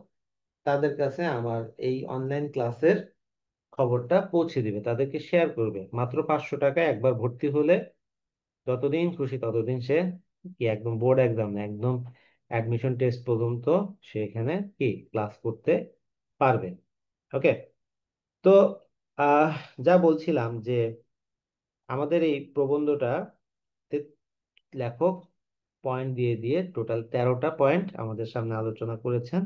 তাদের কাছে আমার এই অনলাইন ক্লাসের খবরটা পৌঁছে দিবে, তাদেরকে শেয়ার করবে। মাত্র 500 টাকা একবার ভর্তি হলে যতদিন খুশি ততদিন সে কি, একদম বোর্ড এক্সাম না, একদম অ্যাডমিশন টেস্ট পর্যন্ত সে এখানে কি ক্লাস করতে পারবে। ওকে। তো আহ যা বলছিলাম যে আমাদের এই প্রবন্ধটা লেখক পয়েন্ট দিয়ে দিয়ে টোটাল 13টা পয়েন্ট আমাদের সামনে আলোচনা করেছেন।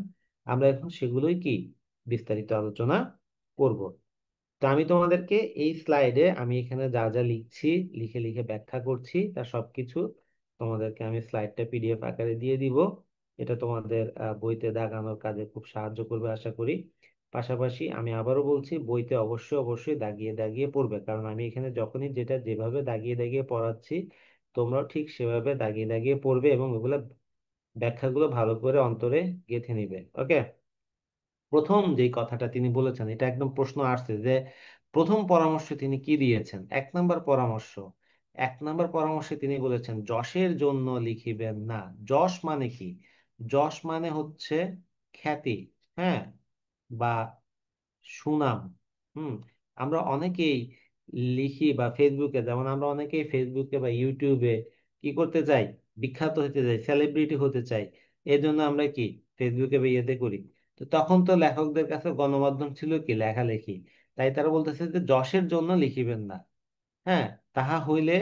আমরা এখন সেগুলোই কি বিস্তারিত আলোচনা করব। তো আমি তোমাদেরকে এই স্লাইডে আমি এখানে যা যা লিখছি, লিখে লিখে ব্যাখ্যা করছি, তার সবকিছু তোমাদেরকে আমি স্লাইডটা পিডিএফ আকারে দিয়ে দিব। এটা তোমাদের বইতে দাগানোর কাজে খুব সাহায্য করবে আশা করি। পাশাপাশি আমি আবারও বলছি, বইতে অবশ্যই অবশ্যই দাগিয়ে দাগিয়ে পড়বে, কারণ আমি এখানে যখনই যেটা যেভাবে দাগিয়ে দাগিয়ে পড়াচ্ছি তোমরাও ঠিক সেভাবে দাগিয়ে দাগিয়ে পড়বে এবং ওগুলো ব্যাখ্যাগুলো ভালো করে অন্তরে গেঁথে নিবে। ওকে। প্রথম যেই কথাটা তিনি বলেছেন, এটা একদম প্রশ্ন আসছে যে প্রথম পরামর্শ তিনি কি দিয়েছেন। এক নম্বর পরামর্শে তিনি বলেছেন যশের জন্য লিখিবেন না। যশ মানে কি? যশ মানে হচ্ছে খ্যাতি, হ্যাঁ, বা সুনাম। হুম। আমরা অনেকেই লিখি বা ফেসবুকে, যেমন আমরা অনেকেই ফেসবুকে বা ইউটিউবে কি করতে চাই? বিখ্যাত হতে চাই, সেলিব্রিটি হতে চাই। এই জন্য আমরা কি ফেসবুকে বা ইয়েতে করি। তো তখন তো লেখকদের কাছে গণমাধ্যম ছিল কি লেখালেখি। তাই তারা বলতেছে যে যশের জন্য লিখিবেন না। হ্যাঁ, তাহা হইলে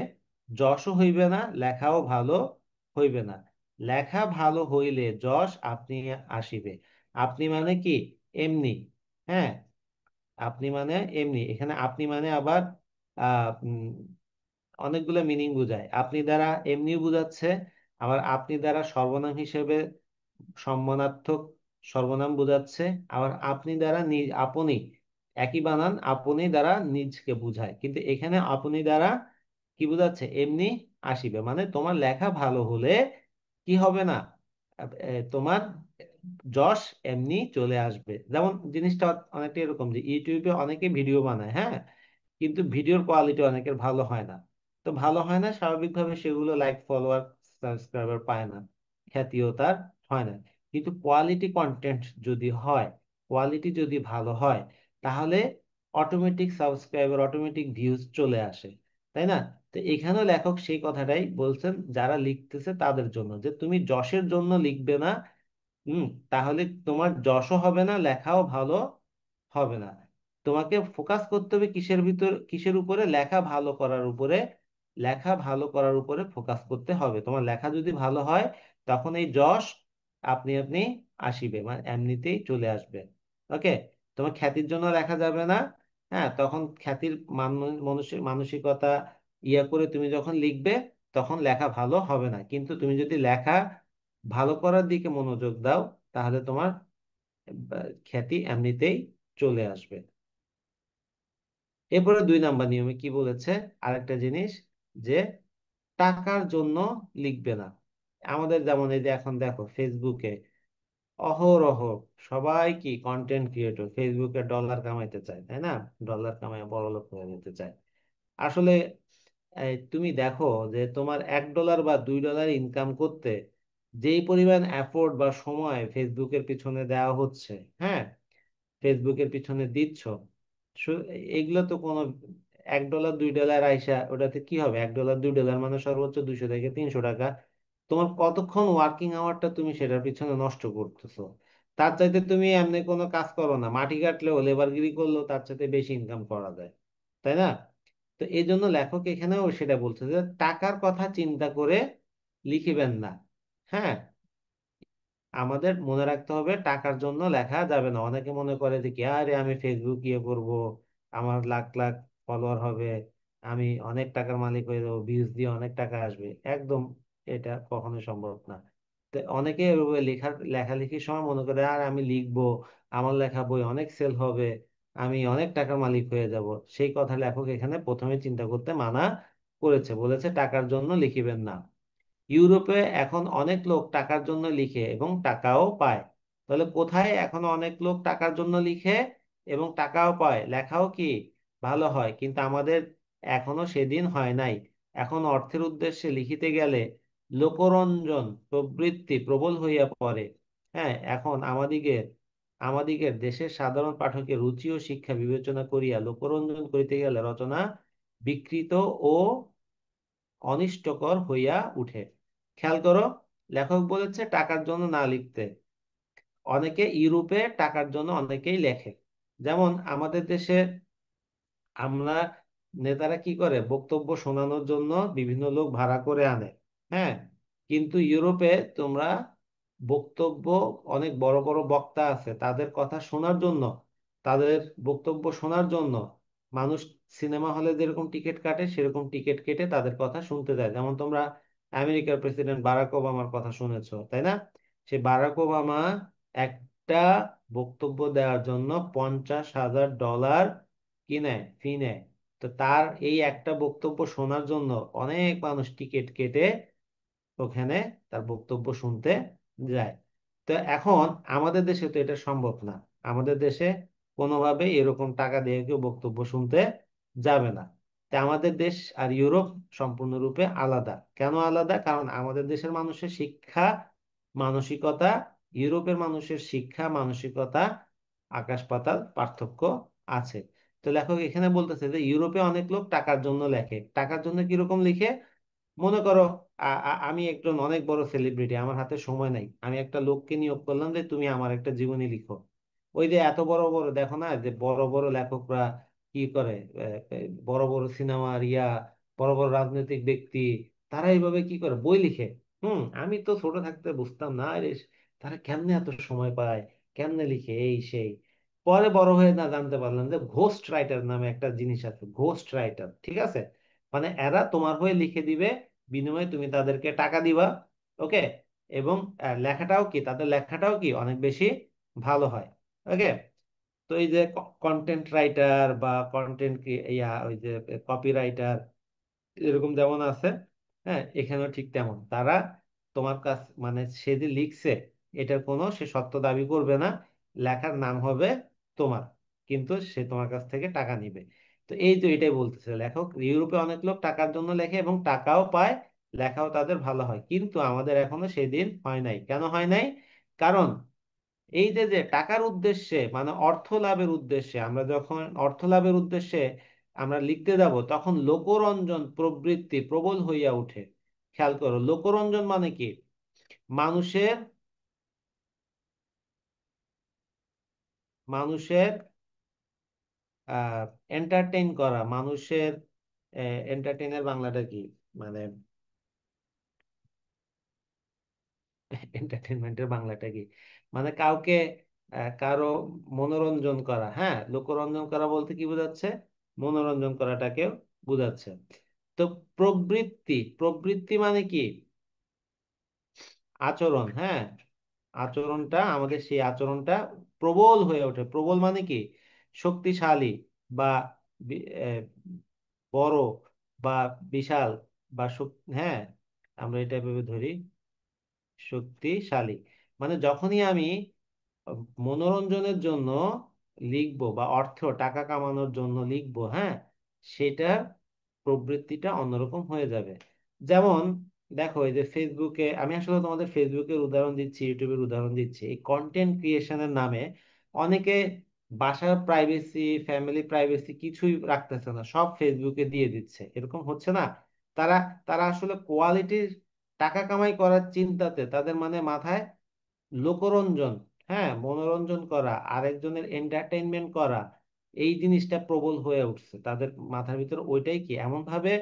যশও হইবে না, লেখাও ভালো হইবে না। লেখা ভালো হইলে যশ আপনি আসিবে। আপনি মানে কি? এমনি। হ্যাঁ, আপনি মানে এমনি, এখানে আপনি মানে আবার অনেকগুলো মিনিং বোঝায়। আপনি দ্বারা এমনিও বোঝাচ্ছে, আবার আপনি দ্বারা সর্বনাম হিসেবে সম্মানার্থক সর্বনাম বোঝাচ্ছে, আবার আপনি দ্বারা নিজ আপনি, একই বানান, আপনি দ্বারা নিজকে বুঝায়। কিন্তু এখানে আপনি দ্বারা কি বোঝাচ্ছে? এমনি আসিবে, মানে তোমার লেখা ভালো হলে কি হবে না, তোমার যশ এমনি চলে আসবে। যেমন জিনিসটা অনেকটা এরকম যে ইউটিউবে অনেকে ভিডিও বানায়, হ্যাঁ, কিন্তু ভিডিওর কোয়ালিটি অনেকের ভালো হয় না। তো ভালো হয় না, স্বাভাবিকভাবে সেগুলো লাইক ফলোয়ার সাবস্ক্রাইবার পায় না, খ্যাতিও তার হয় না। কিন্তু কোয়ালিটি কন্টেন্ট যদি হয়, কোয়ালিটি যদি ভালো হয়, তাহলে অটোমেটিক সাবস্ক্রাইবার, অটোমেটিক ভিউজ চলে আসে, তাই না? তো এখানেও লেখক সেই কথাটাই বলছেন যারা লিখতেছে তাদের জন্য, যে তুমি যশের জন্য লিখবে না। হুম। তাহলে তোমার যশও হবে না, লেখাও ভালো হবে না। তোমাকে ফোকাস করতে হবে কিসের ভিতর, কিসের উপরে? লেখা ভালো করার উপরে। লেখা ভালো করার উপরে ফোকাস করতে হবে। তোমার লেখা যদি ভালো হয়, তখন এই যশ আপনি আপনি আসিবে, মানে এমনিতেই চলে আসবে। ওকে। তোমার খ্যাতির জন্য লেখা যাবে না। হ্যাঁ, তখন খ্যাতির মানসিকতা ইয়া করে তুমি যখন লিখবে, তখন লেখা ভালো হবে না। কিন্তু তুমি যদি লেখা ভালো করার দিকে মনোযোগ দাও, তাহলে তোমার খ্যাতি এমনিতেই চলে আসবে। এরপরে 2 নাম্বার নিয়মে কি বলেছে? আরেকটা জিনিস, যে টাকার জন্য লিখবে না। আমাদের যেমন এই যে এখন দেখো ফেসবুকে অহরহ সবাই কি কন্টেন্ট ক্রিয়েটর, ফেসবুকে ডলার কামাইতে চায়, তাই না? ডলার কামাই বড়লোক হয়ে যেতে চায়। আসলে তুমি দেখো যে তোমার $1 বা $2 ইনকাম করতে যেই পরিমাণ এফোর্ট বা সময় ফেসবুকের পিছনে দেওয়া হচ্ছে, হ্যাঁ, ফেসবুকের পিছনে দিচ্ছ, এগুলো তো কোনো $1 $2 আইসা ওটাতে কি হবে? $1 $2 মানে সর্বোচ্চ 200 থেকে 300 টাকা। তোমার কতক্ষণ ওয়ার্কিং আওয়ারটা তুমি সেটার পিছনে নষ্ট করতেছো। তার চাইতে তুমি এমনি কোনো কাজ করো না, মাটি কাটলেও লেবারগিরি করলেও তার চাইতে বেশি ইনকাম করা যায়, তাই না? তো এই জন্য লেখক এখানেও সেটা বলছে যে টাকার কথা চিন্তা করে লিখিবেন না। হ্যাঁ, আমাদের মনে রাখতে হবে টাকার জন্য লেখা যাবে না। অনেকে মনে করে যে কি আরে আমি ফেসবুক ইয়ে করব, আমার লাখ লাখ ফলোয়ার হবে, আমি অনেক টাকার মালিক হয়ে যাবো, ভিউজ দিয়ে অনেক টাকা আসবে। একদম এটা কখনোই সম্ভব না। তো অনেকে এভাবে লেখালেখির সময় মনে করে আর আমি লিখবো, আমার লেখা বই অনেক সেল হবে, আমি অনেক টাকার মালিক হয়ে যাব। সেই কথা লেখক এখানে প্রথমে চিন্তা করতে মানা করেছে, বলেছে টাকার জন্য লিখিবেন না। ইউরোপে এখন অনেক লোক টাকার জন্য লিখে এবং টাকাও পায়। তাহলে কোথায় এখন অনেক লোক টাকার জন্য লিখে এবং টাকাও পায়, লেখাও কি ভালো হয়, কিন্তু আমাদের এখনো সেদিন হয় নাই। এখন অর্থের উদ্দেশ্যে লিখিতে গেলে লোকরঞ্জন প্রবৃত্তি প্রবল হইয়া পড়ে। হ্যাঁ, এখন আমাদিগের দেশের সাধারণ পাঠকের রুচি ও শিক্ষা বিবেচনা করিয়া লোকরঞ্জন করিতে গেলে রচনা বিকৃত ও অনিষ্টকর হইয়া উঠে। খেয়াল করো, লেখক বলেছে টাকার জন্য না লিখতে। অনেকে ইউরোপে টাকার জন্য অনেকেই লেখে। যেমন আমাদের দেশে আমরা নেতারা কি করে, বক্তব্য শোনানোর জন্য বিভিন্ন লোক ভাড়া করে আনে। হ্যাঁ, কিন্তু ইউরোপে তোমরা বক্তব্য, অনেক বড় বড় বক্তা আছে, তাদের কথা শোনার জন্য, তাদের বক্তব্য শোনার জন্য মানুষ সিনেমা হলে যেরকম টিকিট কাটে সেরকম টিকিট কেটে তাদের কথা শুনতে যায়। যেমন তোমরা আমেরিকার প্রেসিডেন্ট বারাক ওবামার কথা শুনেছো, তাই না? সে বারাক ওবামা একটা বক্তব্য দেওয়ার জন্য $50,000 কি নেয়, ফি নেয়। তো তার এই একটা বক্তব্য শোনার জন্য অনেক মানুষ টিকিট কেটে ওখানে তার বক্তব্য শুনতে যায়। তো এখন আমাদের দেশে তো এটা সম্ভব না। আমাদের দেশে কোনোভাবে এরকম টাকা দিয়ে কেউ বক্তব্য শুনতে যাবে না। তা আমাদের দেশ আর ইউরোপ সম্পূর্ণরূপে আলাদা। কেন আলাদা? কারণ আমাদের দেশের মানুষের শিক্ষা মানসিকতা, ইউরোপের মানুষের শিক্ষা মানসিকতা আকাশ পাতাল পার্থক্য আছে। তো লেখক এখানে বলতেছে যে ইউরোপে অনেক লোক টাকার জন্য লেখে। টাকার জন্য কিরকম লিখে? মনে করো আমি একজন অনেক বড় সেলিব্রিটি, আমার হাতে সময় নাই, আমি একটা লোককে নিয়োগ করলাম যে তুমি আমার একটা জীবনী লিখো। ওই যে এত বড় বড় দেখো না, যে বড় বড় লেখকরা কি করে, বড় বড় সিনেমার বড় বড় রাজনৈতিক ব্যক্তি, তারা এইভাবে কি করে, বই লিখে। আমি তো ছোট থাকতে বুঝতাম না, আরে তারা কেমনে এত সময় পায়, কেমনে লিখে, এই সেই। পরে বড় হয়ে না জানতে পারলাম যে ঘোস্ট রাইটার নামে একটা জিনিস আছে, ঘোস্ট রাইটার, ঠিক আছে? মানে এরা তোমার হয়ে লিখে দিবে, বিনিময়ে তুমি তাদেরকে টাকা দিবা। ওকে। এবং লেখাটাও কি, তাদের লেখাটাও কি অনেক বেশি ভালো হয়। ওকে। তো এই যে কন্টেন্ট রাইটার বা কন্টেন্ট ওই যে কপি রাইটার এরকম যেমন আছে, হ্যাঁ, এখানেও ঠিক তেমন। তারা তোমার কাছ, মানে সে যে লিখছে এটার কোনো সে সত্য দাবি করবে না, লেখার নাম হবে তোমার, কিন্তু সে তোমার কাছ থেকে টাকা নিবে। তো এই তো এটাই বলতেছে লেখক, ইউরোপে অনেক লোক টাকার জন্য লেখে এবং টাকাও পায়, লেখাও তাদের ভালো হয়, কিন্তু আমাদের এখনো সেদিন হয় নাই। কেন হয় নাই? কারণ এই যে যে টাকার উদ্দেশ্যে, মানে অর্থ লাভের উদ্দেশ্যে, আমরা যখন অর্থ লাভের উদ্দেশ্যে আমরা লিখতে যাব, তখন লোকরঞ্জন প্রবৃত্তি প্রবল হইয়া ওঠে। খেয়াল করো, লোকরঞ্জন মানে কি? মানুষের মানুষের এন্টারটেইন করা, মানুষের এন্টারটেইনের বাংলাটা কি, মানে এন্টারটেনমেন্টের বাংলাটা কি, মানে কাউকে কারো মনোরঞ্জন করা। হ্যাঁ, লোকরঞ্জন করা বলতে কি বোঝাচ্ছে? মনোরঞ্জন করাটাকেও বোঝাচ্ছে। তো প্রবৃত্তি, প্রবৃত্তি মানে কি? আচরণ। হ্যাঁ, আচরণটা, আমাদের সেই আচরণটা প্রবল হয়ে ওঠে। প্রবল মানে কি? শক্তিশালী বা বড় বা বিশাল বা হ্যাঁ, আমরা এটা ভেবে ধরি শক্তিশালী। মানে যখনই আমি মনোরঞ্জনের জন্য লিখবো বা অর্থ টাকা কামানোর জন্য লিখবো, হ্যাঁ, সেটার প্রবৃত্তিটা অন্যরকম হয়ে যাবে। যেমন দেখো, এই যে ফেসবুকে, আমি আসলে তোমাদের ফেসবুকের উদাহরণ দিচ্ছি, ইউটিউবের উদাহরণ দিচ্ছি, এই কন্টেন্ট ক্রিয়েশনের নামে অনেকে বাসার প্রাইভেসি, ফ্যামিলি প্রাইভেসি কিছুই রাখতেছে না, সব ফেসবুকে দিয়ে দিচ্ছে। এরকম হচ্ছে না? তারা তারা আসলে কোয়ালিটির টাকা কামাই করার চিন্তাতে, তাদের মানে মাথায় লোকরঞ্জন, হ্যাঁ, মনোরঞ্জন করা, আরেকজনের এন্টারটেইনমেন্ট করা, এই জিনিসটা প্রবল হয়ে উঠছে তাদের মাথার ভিতরে। ওইটাই কি এমন ভাবে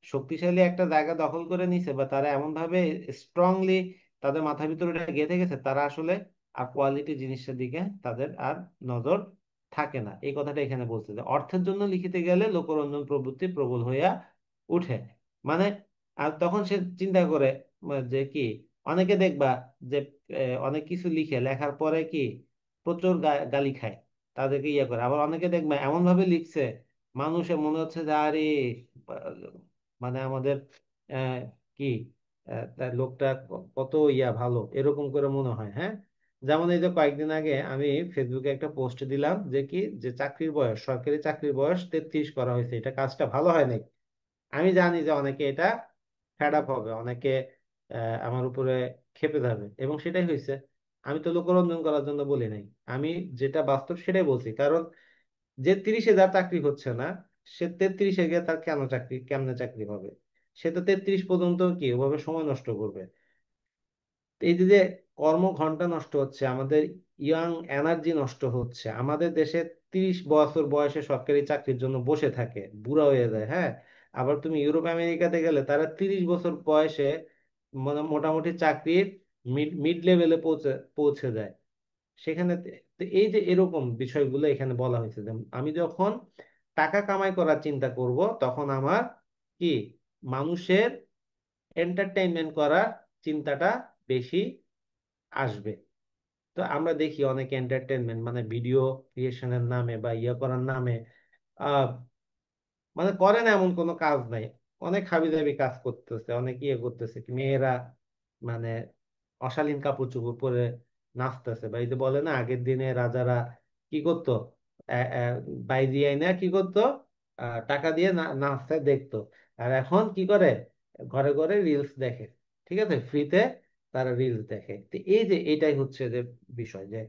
শক্তিশালী একটা জায়গা দখল করে নিছে, বা তারা এমন ভাবে স্ট্রংলি তাদের মাথার ভিতরে ওটা গেঁথে গেছে, তারা আসলে আর কোয়ালিটি জিনিসটার দিকে তাদের আর নজর থাকে না। এই কথাটা এখানে বলছে যে অর্থের জন্য লিখিতে গেলে লোকরঞ্জন প্রবৃত্তি প্রবল হইয়া উঠে। মানে আর তখন সে চিন্তা করে যে কি, অনেকে দেখবা যে অনেক কিছু লিখে, লেখার পরে কি প্রচুর গালি খায়, তাদেরকে ইয়ে করে। আবার অনেকে দেখবা এমন ভাবে লিখছে, মানুষের মনে হচ্ছে যে আরে মানে আমাদের আহ, কি তার লোকটা কত ভালো, এরকম করে মনে হয়। হ্যাঁ, যেমন এই যে কয়েকদিন আগে আমি ফেসবুকে একটা পোস্ট দিলাম যে কি, যে চাকরির বয়স, সরকারি চাকরির বয়স 33 করা হয়েছে, এটা কাজটা ভালো হয় নাই। আমি জানি যে অনেকে এটা ফেড আপ হবে, অনেকে আমার উপরে ক্ষেপে যাবে, এবং সেটাই হয়েছে। আমি তো লোকরঞ্জন করার জন্য বলি নাই, আমি যেটা বাস্তব সেটাই বলছি। কারণ যে 30-এ যার চাকরি হচ্ছে না, সে 33-এ গিয়ে তার কেন চাকরি, কেমনে চাকরি হবে? সে তো 33 পর্যন্ত কি ওভাবে সময় নষ্ট করবে? তো এই যে যে কর্ম ঘন্টা নষ্ট হচ্ছে, আমাদের ইয়াং এনার্জি নষ্ট হচ্ছে আমাদের দেশে। 30 বছর বয়সে সরকারি চাকরির জন্য বসে থাকে, বুড়া হয়ে যায়। হ্যাঁ, আবার তুমি ইউরোপ আমেরিকাতে গেলে তারা 30 বছর বয়সে মানে মোটামুটি চাকরির মিড মিড লেভেলে পৌঁছে পৌঁছে যায়। সেখানে তো এই যে এরকম বিষয়গুলো এখানে বলা হয়েছে যে আমি যখন টাকা কামাই করার চিন্তা করব, তখন আমার কি মানুষের এন্টারটেইনমেন্ট করার চিন্তাটা বেশি আসবে। তো আমরা দেখি অনেক এন্টারটেনমেন্ট মানে ভিডিও ক্রিয়েশনের নামে বা ইয়ে করার নামে আহ মানে করে না এমন কোনো কাজ নাই, অনেক হাবিজাবি কাজ করতেছে, অনেক ইয়ে করতেছে, মেয়েরা মানে অশালীন কাপড় চোপড় পরে নাচতেছে। বা এই যে বলে না আগের দিনে রাজারা কি করতো, বাইরে না কি করতো, টাকা দিয়ে নাচতে দেখতো। আর এখন কি করে, ঘরে ঘরে রিলস দেখে, ঠিক আছে, ফ্রিতে তারা রিলস দেখে। তো এই যে এটাই হচ্ছে যে বিষয়, যে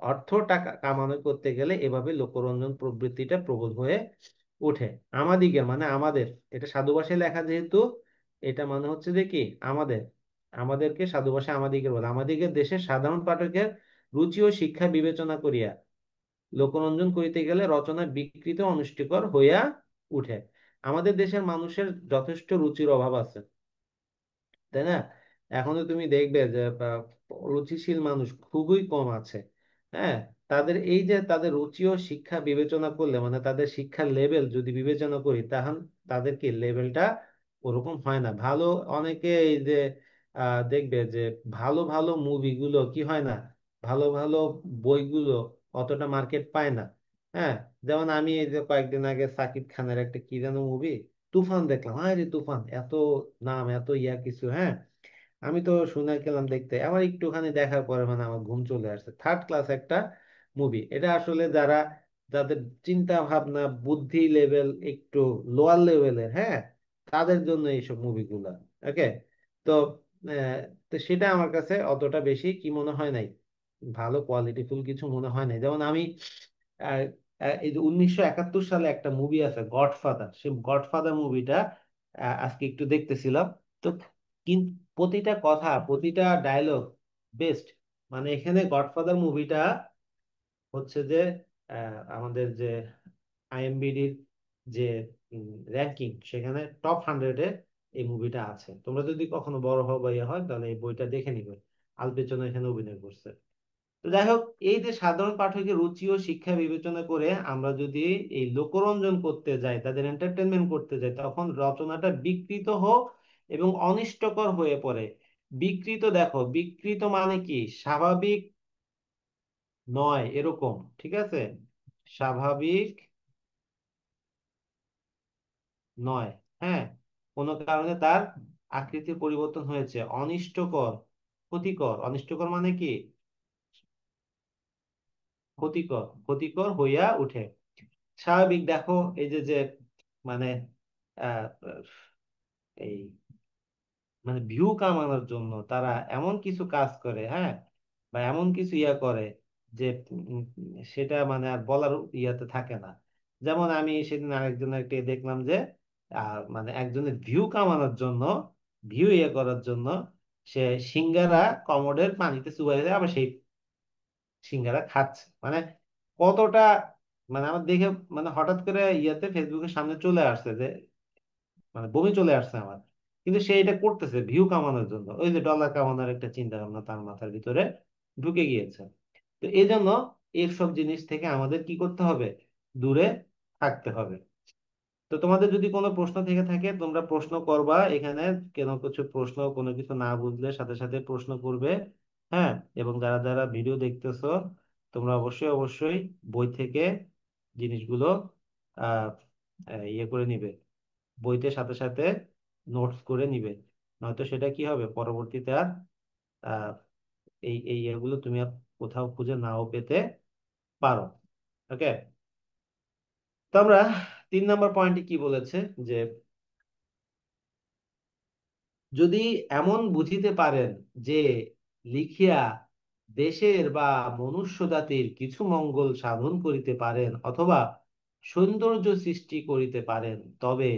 অর্থ টাকা কামানো করতে গেলে এভাবে লোকরঞ্জন প্রবৃত্তিটা প্রবল হয়ে ওঠে। আমাদিগের মানে আমাদের, এটা সাধু ভাষায় লেখা যেহেতু, এটা মানে হচ্ছে যে কি আমাদের, আমাদেরকে সাধু ভাষায় আমাদিগের বলে, আমাদিগের দেশের সাধারণ পাঠকের রুচি ও শিক্ষা বিবেচনা করিয়া লোকরঞ্জন করিতে গেলে রচনা বিকৃত অনুষ্ঠিকর হইয়া উঠে। আমাদের দেশের মানুষের যথেষ্ট রুচির অভাব আছে, তাই না? এখনো তুমি দেখবে যে রুচিশীল মানুষ খুবই কম আছে। হ্যাঁ, তাদের এই যে তাদের রুচি ও শিক্ষা বিবেচনা করলে মানে তাদের শিক্ষার লেভেল যদি বিবেচনা করি, তখন তাদের কি লেভেলটা ওরকম হয় না ভালো। অনেকে এই যে দেখবে যে ভালো ভালো মুভিগুলো কি হয় না, ভালো ভালো বইগুলো অতটা মার্কেট পায় না। হ্যাঁ, যেমন আমি এই যে কয়েকদিন আগে সাকিব খানের একটা কি যেন মুভি তুফান দেখলাম, হ্যাঁ রে তুফান, এত নাম এত ইয়া কিছু। হ্যাঁ, আমি তো শুনে গেলাম দেখতে, আমার একটুখানি দেখার পরে মানে আমার ঘুম চলে আসছে। থার্ড ক্লাস একটা মুভি এটা, আসলে যারা যাদের চিন্তা ভাবনা বুদ্ধি লেভেল একটু লোয়ার লেভেলের, হ্যাঁ, তাদের জন্য এইসব মুভিগুলা। ওকে, তো আহ, তো সেটা আমার কাছে অতটা বেশি কি মনে হয় নাই, ভালো কোয়ালিটিফুল কিছু মনে হয় নাই। যেমন আমি আহ, এই যে 1971 সালে একটা মুভি আছে গডফাদার, সেই গডফাদার মুভিটা আজকে একটু দেখতেছিলাম। তো কিন্তু প্রতিটা কথা প্রতিটা ডায়লগ বেস্ট। মানে এখানে গডফাদার মুভিটা হচ্ছে যে আমাদের যে আইএমবিডির যে র্যাঙ্কিং, সেখানে টপ 100-এ এই মুভিটা আছে। তোমরা যদি কখনো বড় হও বা ইয়ে হয় তাহলে এই বইটা দেখে নিবে। আল পেচনো এখানে অভিনয় করছে। তো যাই হোক, এই যে সাধারণ পাঠকের রুচি ও শিক্ষা বিবেচনা করে আমরা যদি এই লোকরঞ্জন করতে যাই, তাদের এন্টারটেনমেন্ট করতে যাই, তখন রচনাটা বিকৃত হোক এবং অনিষ্টকর হয়ে পড়ে। বিকৃত, দেখো বিকৃত মানে কি, স্বাভাবিক নয় এরকম, ঠিক আছে, স্বাভাবিক নয়। হ্যাঁ, কোনো কারণে তার আকৃতির পরিবর্তন হয়েছে। অনিষ্টকর, ক্ষতিকর, অনিষ্টকর মানে কি, ক্ষতিকর, ক্ষতিকর হইয়া উঠে। স্বাভাবিক, দেখো এই যে যে মানে আহ, এই মানে ভিউ কামানোর জন্য তারা এমন কিছু কাজ করে, হ্যাঁ, বা এমন কিছু ইয়া করে যে উম, সেটা মানে আর বলার ইয়াতে থাকে না। যেমন আমি সেদিন আরেকজনের একটা দেখলাম যে মানে একজনের ভিউ কামানোর জন্য, ভিউ ইয়ে করার জন্য সে সিঙ্গারা কমোডের পানিতে চুবাই দেয়, আবার সেই সিঙ্গারা খাচ্ছে। মানে কতটা, মানে আমার দেখে মানে হঠাৎ করে ইয়াতে ফেসবুকের সামনে চলে আসছে যে মানে বমি চলে আসছে আমার। কিন্তু সে এটা করতেছে ভিউ কামানোর জন্য, ওই যে ডলার কামানোর একটা চিন্তা ভাবনা তার মাথার ভিতরে ঢুকে গিয়েছে। তো এই জন্য এইসব জিনিস থেকে আমাদের কি করতে হবে, দূরে থাকতে হবে। তো তোমাদের যদি কোনো প্রশ্ন থেকে থাকে তোমরা প্রশ্ন করবা এখানে, কোনো কিছু প্রশ্ন কোনো কিছু না বুঝলে সাথে সাথে প্রশ্ন করবে। হ্যাঁ, এবং যারা যারা ভিডিও দেখতেছো তোমরা অবশ্যই অবশ্যই বই থেকে জিনিসগুলো আহ ইয়ে করে নিবে, বইতে সাথে সাথে নোটস করে নিবে। নয়তো সেটা কি হবে পরবর্তীতে আর আহ, এই ইয়েগুলো তুমি আর কোথাও খুঁজে নাও পেতে পারো। ওকে, তো আমরা 3 নম্বর পয়েন্টে কি বলেছে, যে যদি এমন বুঝিতে পারেন যে লিখিয়া দেশের বা মনুষ্য জাতির কিছু মঙ্গল সাধন করিতে পারেন অথবা সৌন্দর্য সৃষ্টি করিতে পারেন, তবে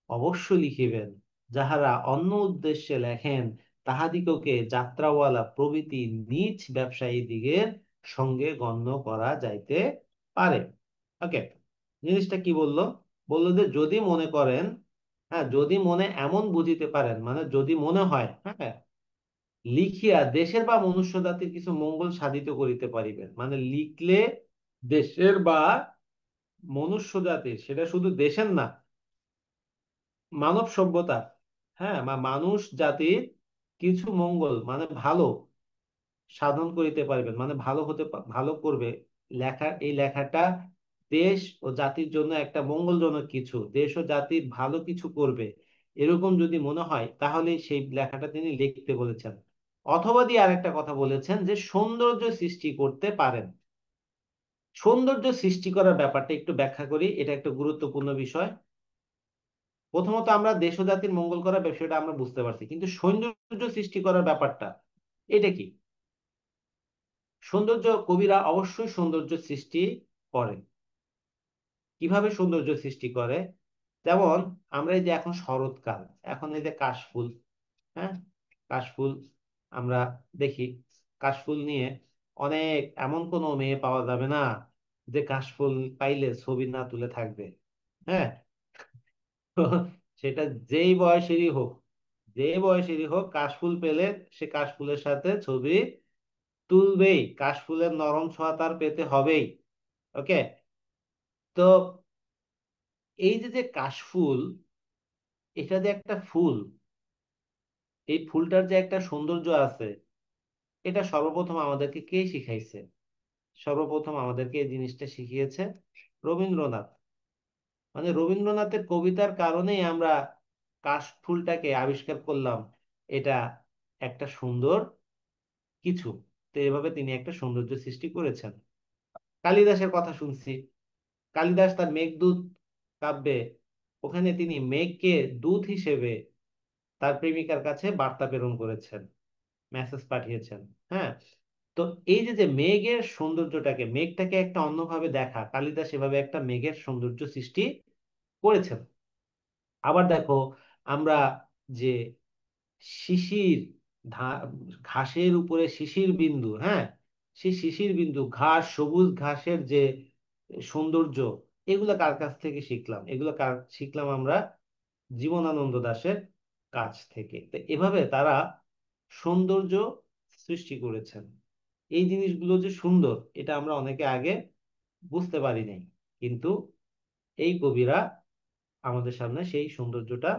অবশ্য লিখিবেন। যাহারা অন্য উদ্দেশ্যে লেখেন তাহাদিগকে যাত্রাওয়ালা প্রভৃতি নীচ ব্যবসায়ী দিগের সঙ্গে গণ্য করা যাইতে পারে। ওকে, জিনিসটা কি বললো? বললো যে যদি মনে করেন, হ্যাঁ যদি মনে এমন বুঝিতে পারেন, মানে যদি মনে হয়, হ্যাঁ, লিখিয়া দেশের বা মনুষ্য জাতির কিছু মঙ্গল সাধিত করিতে পারিবেন, মানে লিখলে দেশের বা মনুষ্য জাতির, সেটা শুধু দেশের না, মানব সভ্যতা, হ্যাঁ, বা মানুষ জাতির কিছু মঙ্গল মানে ভালো সাধন করিতে পারবেন, মানে ভালো ভালো করবে। এই লেখাটা দেশ ও জাতির জন্য একটা মঙ্গলজনক কিছু, দেশ ও জাতির ভালো কিছু করবে, এরকম যদি মনে হয় তাহলে সেই লেখাটা তিনি লিখতে বলেছেন। অথবা দিয়ে আরেকটা কথা বলেছেন যে সৌন্দর্য সৃষ্টি করতে পারেন। সৌন্দর্য সৃষ্টি করার ব্যাপারটা একটু ব্যাখ্যা করি, এটা একটা গুরুত্বপূর্ণ বিষয়। প্রথমত আমরা দেশ ও জাতির মঙ্গল করার বিষয়টা আমরা বুঝতে পারছি, কিন্তু সৌন্দর্য সৃষ্টি করার ব্যাপারটা এটা কি? সৌন্দর্য, কবিরা অবশ্যই সৌন্দর্য সৃষ্টি করে। কিভাবে সৌন্দর্য সৃষ্টি করে? যেমন আমরা এই যে এখন শরৎকাল, এখন এই যে কাশফুল, হ্যাঁ, কাশফুল আমরা দেখি। কাশফুল নিয়ে অনেক, এমন কোনো মেয়ে পাওয়া যাবে না যে কাশফুল পাইলে ছবি না তুলে থাকবে। হ্যাঁ, তো সেটা যেই বয়সেরই হোক, যে বয়সেরই হোক, কাশফুল পেলে সে কাশফুলের সাথে ছবি তুলবেই, কাশফুলের নরম ছোঁয়া তার পেতে হবেই। ওকে, তো এই যে যে কাশফুল, এটা যে একটা ফুল, এই ফুলটার যে একটা সৌন্দর্য আছে, এটা সর্বপ্রথম আমাদেরকে কে শিখাইছে? সর্বপ্রথম আমাদেরকে এই জিনিসটা শিখিয়েছে রবীন্দ্রনাথ। মানে রবীন্দ্রনাথের কবিতার কারণেই আমরা কাশফুলটাকে আবিষ্কার করলাম, এটা একটা সুন্দর কিছু। তো এভাবে তিনি একটা সৌন্দর্য সৃষ্টি করেছেন। কালিদাসের কথা শুনছি, কালিদাস তার মেঘদূত কাব্যে, ওখানে তিনি মেঘকে দূত হিসেবে তার প্রেমিকার কাছে বার্তা প্রেরণ করেছেন, মেসেজ পাঠিয়েছেন। হ্যাঁ, তো এই যে যে মেঘের সৌন্দর্যটাকে, মেঘটাকে একটা অন্যভাবে দেখা, কালিদাস এভাবে একটা মেঘের সৌন্দর্য সৃষ্টি করেছেন। আবার দেখো, আমরা যে শিশির, ধা- ঘাসের উপরে শিশির বিন্দু, হ্যাঁ, সেই শিশির বিন্দু, ঘাস, সবুজ ঘাসের যে সৌন্দর্য, এগুলো কার কাছ থেকে শিখলাম? এগুলো কার শিখলাম? আমরা জীবনানন্দ দাশের কাছ থেকে। তো এভাবে তারা সৌন্দর্য সৃষ্টি করেছেন। এই জিনিসগুলো যে সুন্দর, এটা আমরা অনেকে আগে বুঝতে পারি নাই, কিন্তু এই কবিরা আমাদের সামনে সেই সৌন্দর্যটা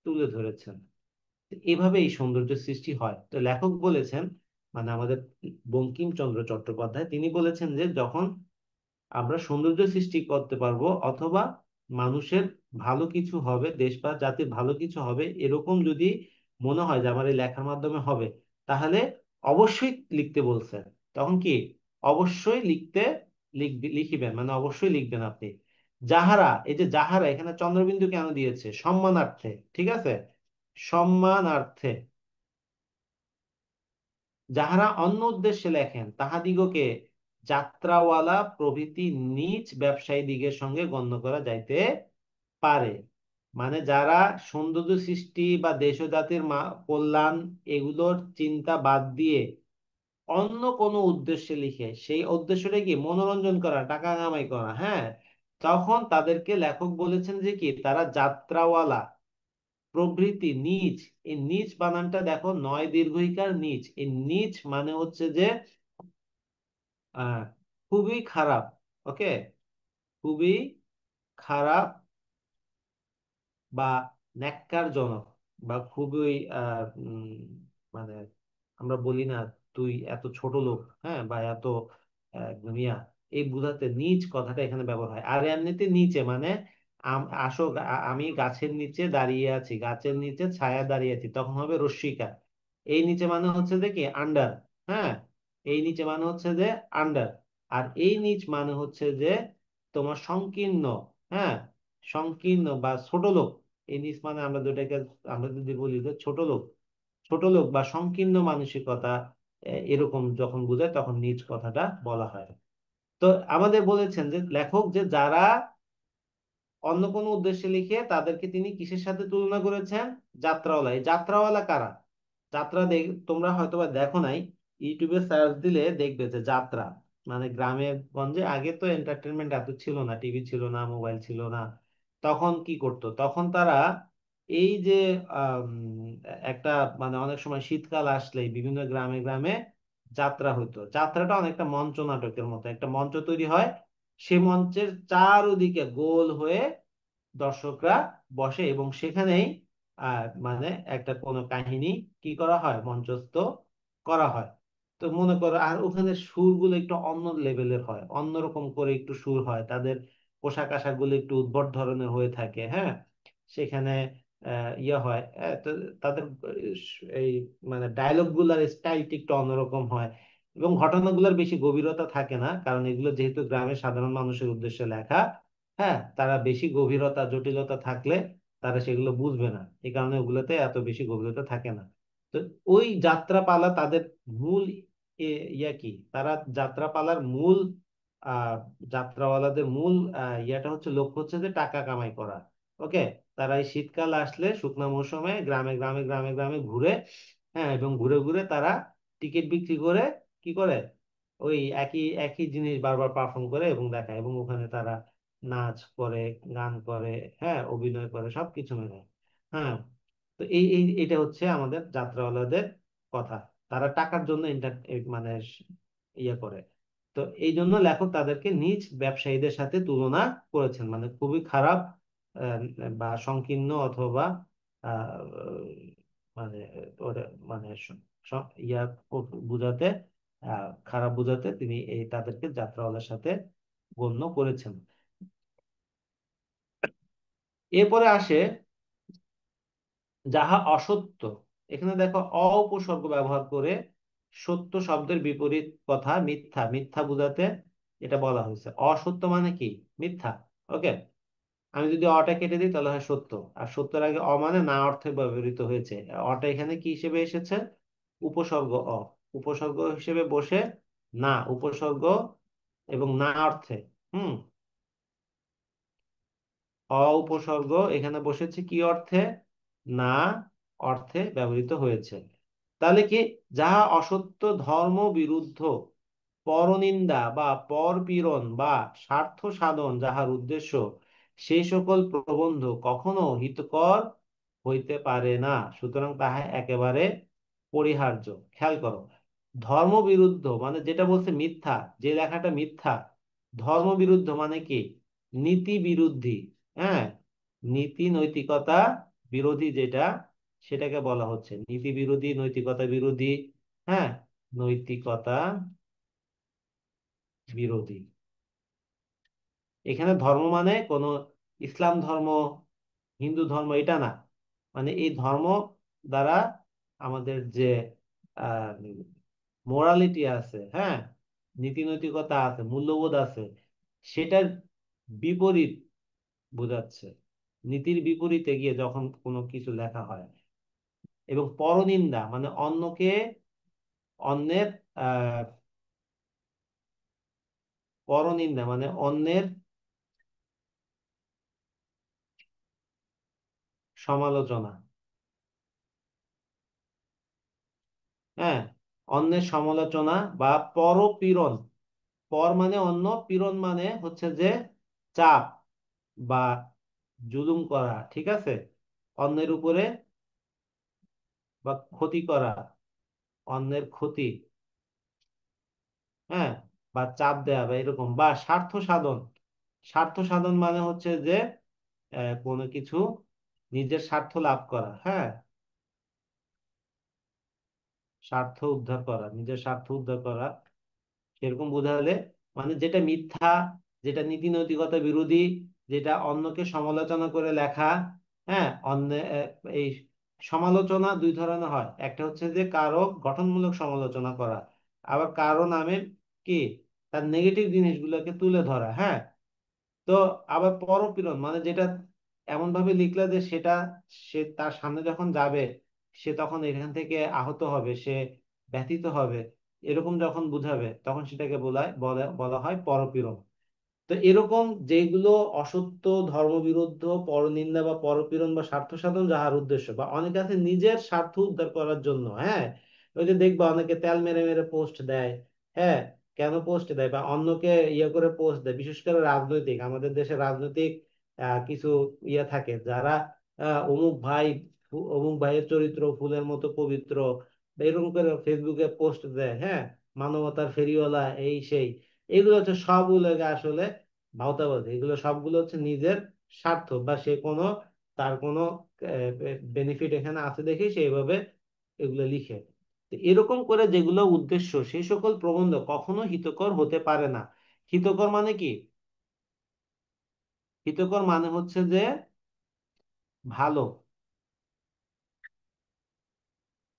তুলে ধরেছেন। এভাবে এই সৌন্দর্য সৃষ্টি হয়। তো লেখক বলেছেন, মানে আমাদের বঙ্কিমচন্দ্র চট্টোপাধ্যায়, তিনি বলেছেন যে যখন আমরা সৌন্দর্য সৃষ্টি করতে পারবো, অথবা মানুষের ভালো কিছু হবে, দেশ বা জাতির ভালো কিছু হবে, এরকম যদি মনে হয় যে আমার এই লেখার মাধ্যমে হবে, তাহলে অবশ্যই লিখতে বলছেন। তখন কি? অবশ্যই লিখিবেন, মানে অবশ্যই লিখবেন আপনি। যাহারা, এই যে যাহারা, এখানে চন্দ্রবিন্দু কেন দিয়েছে? সম্মানার্থে, ঠিক আছে, সম্মানার্থে। যাহারা অন্য উদ্দেশ্যে লেখেন তাহাদিগকে যাত্রাওয়ালা প্রভৃতি নীচ ব্যবসায়ী দিগের সঙ্গে গণ্য করা যাইতে পারে। মানে যারা সৌন্দর্য সৃষ্টি বা দেশ ও জাতির কল্যাণ, এগুলোর চিন্তা বাদ দিয়ে অন্য কোনো উদ্দেশ্যে লিখে, সেই উদ্দেশ্যটা কি? মনোরঞ্জন করা, টাকা কামাই করা, হ্যাঁ, তখন তাদেরকে লেখক বলেছেন যে কি, তারা যাত্রাওয়ালা প্রভৃতি নীচ। এই নীচ বানানটা দেখো, নয় দীর্ঘইকার নীচ। এই নীচ মানে হচ্ছে যে আহ খুবই খারাপ। ওকে, খুবই খারাপ বা ন্যাক্কারজনক, বা খুবই মানে আমরা বলি না, তুই এত ছোট লোক, হ্যাঁ, বা এত ইয়া, এই বুঝাতে নিচ কথাটা এখানে ব্যবহার হয়। আর এমনিতে নিচে মানে আসো, আমি গাছের নিচে দাঁড়িয়ে আছি, গাছের নিচে ছায়া দাঁড়িয়ে আছি, তখন হবে রস্মিকা। এই নিচে মানে হচ্ছে যে কি, আন্ডার। হ্যাঁ, এই নিচে মানে হচ্ছে যে আন্ডার। আর এই নিচ মানে হচ্ছে যে তোমার সংকীর্ণ, হ্যাঁ, সংকীর্ণ বা ছোট লোক। এই নিচ মানে আমরা দুটাকে, আমরা যদি বলি যে ছোট লোক, ছোট লোক বা সংকীর্ণ মানসিকতা, এরকম যখন বোঝায় তখন নিজ কথাটা বলা হয়। তো আমাদের বলেছেন যে লেখক, যে যারা অন্য কোনো উদ্দেশ্যে লিখে, তাদেরকে তিনি কিসের সাথে তুলনা করেছেন? যাত্রাওয়ালা। এই যাত্রাওয়ালা কারা? যাত্রা তোমরা হয়তোবা দেখো নাই, ইউটিউবে সার্চ দিলে দেখবে যে যাত্রা মানে গ্রামে গঞ্জে আগে তো এন্টারটেনমেন্ট এত ছিল না, টিভি ছিল না, মোবাইল ছিল না। তখন কি করতো, তখন তারা এই যে আম, একটা মানে অনেক সময় শীতকাল আসলেই বিভিন্ন গ্রামে গ্রামে যাত্রা হতো। যাত্রাটা অনেকটা মঞ্চ নাটকের মতো, একটা মঞ্চ তৈরি হয়, সে মঞ্চের চারদিকে গোল হয়ে দর্শকরা বসে এবং সেখানেই মানে একটা কোনো কাহিনী কি করা হয়, মঞ্চস্থ করা হয়। তো মনে করো, আর ওখানে সুরগুলো একটু অন্য লেভেলের হয়, অন্যরকম করে একটু সুর হয়, তাদের পোশাক আশাক গুলো একটু উদ্ভট ধরনের হয়ে থাকে, হ্যাঁ। সেখানে ইয়ে হয়, তো তাদের এই মানে ডায়লগ গুলার স্টাইলটা একটু অন্যরকম হয় এবং ঘটনাগুলোর বেশি গভীরতা থাকে না, কারণ এগুলো যেহেতু গ্রামের সাধারণ মানুষের উদ্দেশ্যে লেখা। হ্যাঁ, তারা বেশি গভীরতা জটিলতা থাকলে তারা সেগুলো বুঝবে না, এই কারণে ওগুলোতে এত বেশি গভীরতা থাকে না। তো ওই যাত্রাপালা তাদের মূল ইয়া কি, তারা যাত্রাপালার মূল আহ যাত্রাওয়ালাদের মূল ইয়াটা হচ্ছে, লক্ষ্য হচ্ছে যে টাকা কামাই করা। ওকে। তারা এই শীতকাল আসলে শুকনো মৌসুমে গ্রামে গ্রামে গ্রামে গ্রামে ঘুরে, হ্যাঁ, এবং ঘুরে ঘুরে তারা টিকিট বিক্রি করে কি করে, ওই একই একই জিনিস বারবার পারফর্ম করে এবং দেখায়, এবং ওখানে তারা নাচ করে, গান করে, হ্যাঁ, অভিনয় করে, সবকিছু মেলে। হ্যাঁ। তো এই এই এটা হচ্ছে আমাদের যাত্রাওয়ালাদের কথা। তারা টাকার জন্য মানে ইয়ে করে। তো এই জন্য লেখক তাদেরকে নিজ ব্যবসায়ীদের সাথে তুলনা করেছেন, মানে খুবই খারাপ আহ, বা সংকীর্ণ অথবা আহ, মানে মানে ইয়া বুঝাতে, খারাপ বুঝাতে তিনি এই তাদেরকে যাত্রাওয়ালার সাথে গণ্য করেছেন। এরপরে আসে যাহা অসত্য। এখানে দেখো অ উপসর্গ ব্যবহার করে সত্য শব্দের বিপরীত কথা মিথ্যা, মিথ্যা বোঝাতে এটা বলা হয়েছে। অসত্য মানে কি, মিথ্যা। ওকে। আমি যদি অটা কেটে দিই তাহলে হয় সত্য। আর সত্যের আগে অ মানে না অর্থে ব্যবহৃত হয়েছে। অটা এখানে কি হিসেবে এসেছে, উপসর্গ অ, উপসর্গ হিসেবে বসে না উপসর্গ এবং না অর্থে, হুম, অ উপসর্গ এখানে বসেছে কি অর্থে, না অর্থে ব্যবহৃত হয়েছে। তাহলে কি, যাহা অসত্য ধর্ম বিরুদ্ধ, পরনিন্দা বা পরপীড়ন বা স্বার্থ সাধন যাহার উদ্দেশ্য, সেই সকল প্রবন্ধ কখনো হিতকর হইতে পারে না, সুতরাং তাহা একেবারে পরিহার্য। খেয়াল করো, ধর্ম বিরুদ্ধ মানে যেটা বলছে মিথ্যা, যে লেখাটা মিথ্যা। ধর্ম বিরুদ্ধ মানে কি, নীতি বিরোধী, হ্যাঁ, নীতি নৈতিকতা বিরোধী যেটা, সেটাকে বলা হচ্ছে নীতি বিরোধী, নৈতিকতা বিরোধী, হ্যাঁ, নৈতিকতা বিরোধী। এখানে ধর্ম মানে কোন ইসলাম ধর্ম, হিন্দু ধর্ম এটা না, মানে এই ধর্ম দ্বারা আমাদের যে মোরালিটি আছে, হ্যাঁ, নীতি নৈতিকতা আছে, মূল্যবোধ আছে, সেটার বিপরীত বোঝাচ্ছে। নীতির বিপরীতে গিয়ে যখন কোনো কিছু লেখা হয়। এবং পরনিন্দা মানে অন্যকে, অন্যের আহ পরনিন্দা মানে অন্যের সমালোচনা, হ্যাঁ, অন্যের সমালোচনা বা পরপীড়ন। পর মানে অন্য, পীড়ন মানে হচ্ছে যে চাপ বা জুলুম করা, ঠিক আছে, অন্যের উপরে, বা ক্ষতি করা, অন্যের ক্ষতি, হ্যাঁ, বা চাপ দেয়া বা এরকম, বা স্বার্থ সাধন। স্বার্থ সাধন মানে হচ্ছে যে কোনো কিছু নিজের স্বার্থ লাভ করা, হ্যাঁ, স্বার্থ উদ্ধার করা, নিজের স্বার্থ উদ্ধার করা, সেরকম বোঝালে, মানে যেটা মিথ্যা, যেটা নীতি নৈতিকতা বিরোধী, যেটা অন্যকে সমালোচনা করে লেখা, হ্যাঁ, অন্য এই সমালোচনা দুই ধরনের হয়, একটা হচ্ছে যে কারো গঠনমূলক সমালোচনা করা, আবার কারো নামে কি তার নেগেটিভ জিনিসগুলোকে তুলে ধরা, হ্যাঁ। তো আবার পরপীড়ন মানে যেটা এমন ভাবে লিখলে যে সেটা, সে তার সামনে যখন যাবে সে তখন এখান থেকে আহত হবে, সে ব্যথিত হবে, এরকম যখন বুঝাবে তখন সেটাকে বলা হয় পরপীড়ন। তো এরকম যেগুলো অসত্য, ধর্মবিরুদ্ধ, পরনিন্দা বা পরপীড়ন বা স্বার্থ সাধন যাহার উদ্দেশ্য, বা অনেকে আছে নিজের স্বার্থ উদ্ধার করার জন্য, হ্যাঁ, ওই যে দেখবা অনেকে তেল মেরে মেরে পোস্ট দেয়, হ্যাঁ, কেন পোস্ট দেয় বা অন্যকে ইয়ে করে পোস্ট দেয়, বিশেষ করে রাজনৈতিক, আমাদের দেশে রাজনৈতিক কিছু ইয়ে থাকে যারা অমুক ভাই, অমুক ভাইয়ের চরিত্র ফুলের মতো পবিত্র, বা এরকম করে ফেসবুকে পোস্ট দেয়, হ্যাঁ, মানবতার ফেরিওয়ালা এই সেই। এগুলো হচ্ছে সবগুলো আসলে ভাওতাবাজি, এগুলো সবগুলো হচ্ছে নিজের স্বার্থ, বা সে কোনো তার কোনো বেনিফিট এখানে আছে দেখে সে এইভাবে এগুলো লিখে। তো এরকম করে যেগুলো উদ্দেশ্য, সেই সকল প্রবন্ধ কখনো হিতকর হতে পারে না। হিতকর মানে কি? হিতকর মানে হচ্ছে যে ভালো,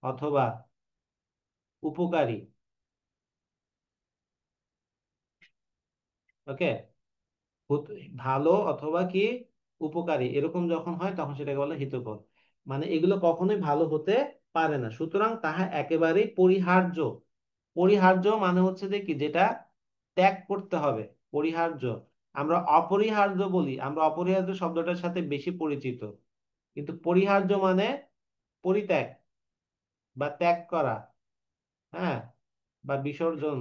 অথবা উপকারী। ওকে, ভালো অথবা কি উপকারী, এরকম যখন হয় তখন সেটাকে বলে হিতকর। মানে এগুলো কখনোই ভালো হতে পারে না, সুতরাং তাহা একেবারেই পরিহার্য। পরিহার্য মানে হচ্ছে যে কি, যেটা ত্যাগ করতে হবে, পরিহার্য। আমরা অপরিহার্য বলি, আমরা অপরিহার্য শব্দটার সাথে বেশি পরিচিত, কিন্তু পরিহার্য মানে পরিত্যাগ বা ত্যাগ করা, হ্যাঁ, বা বিসর্জন,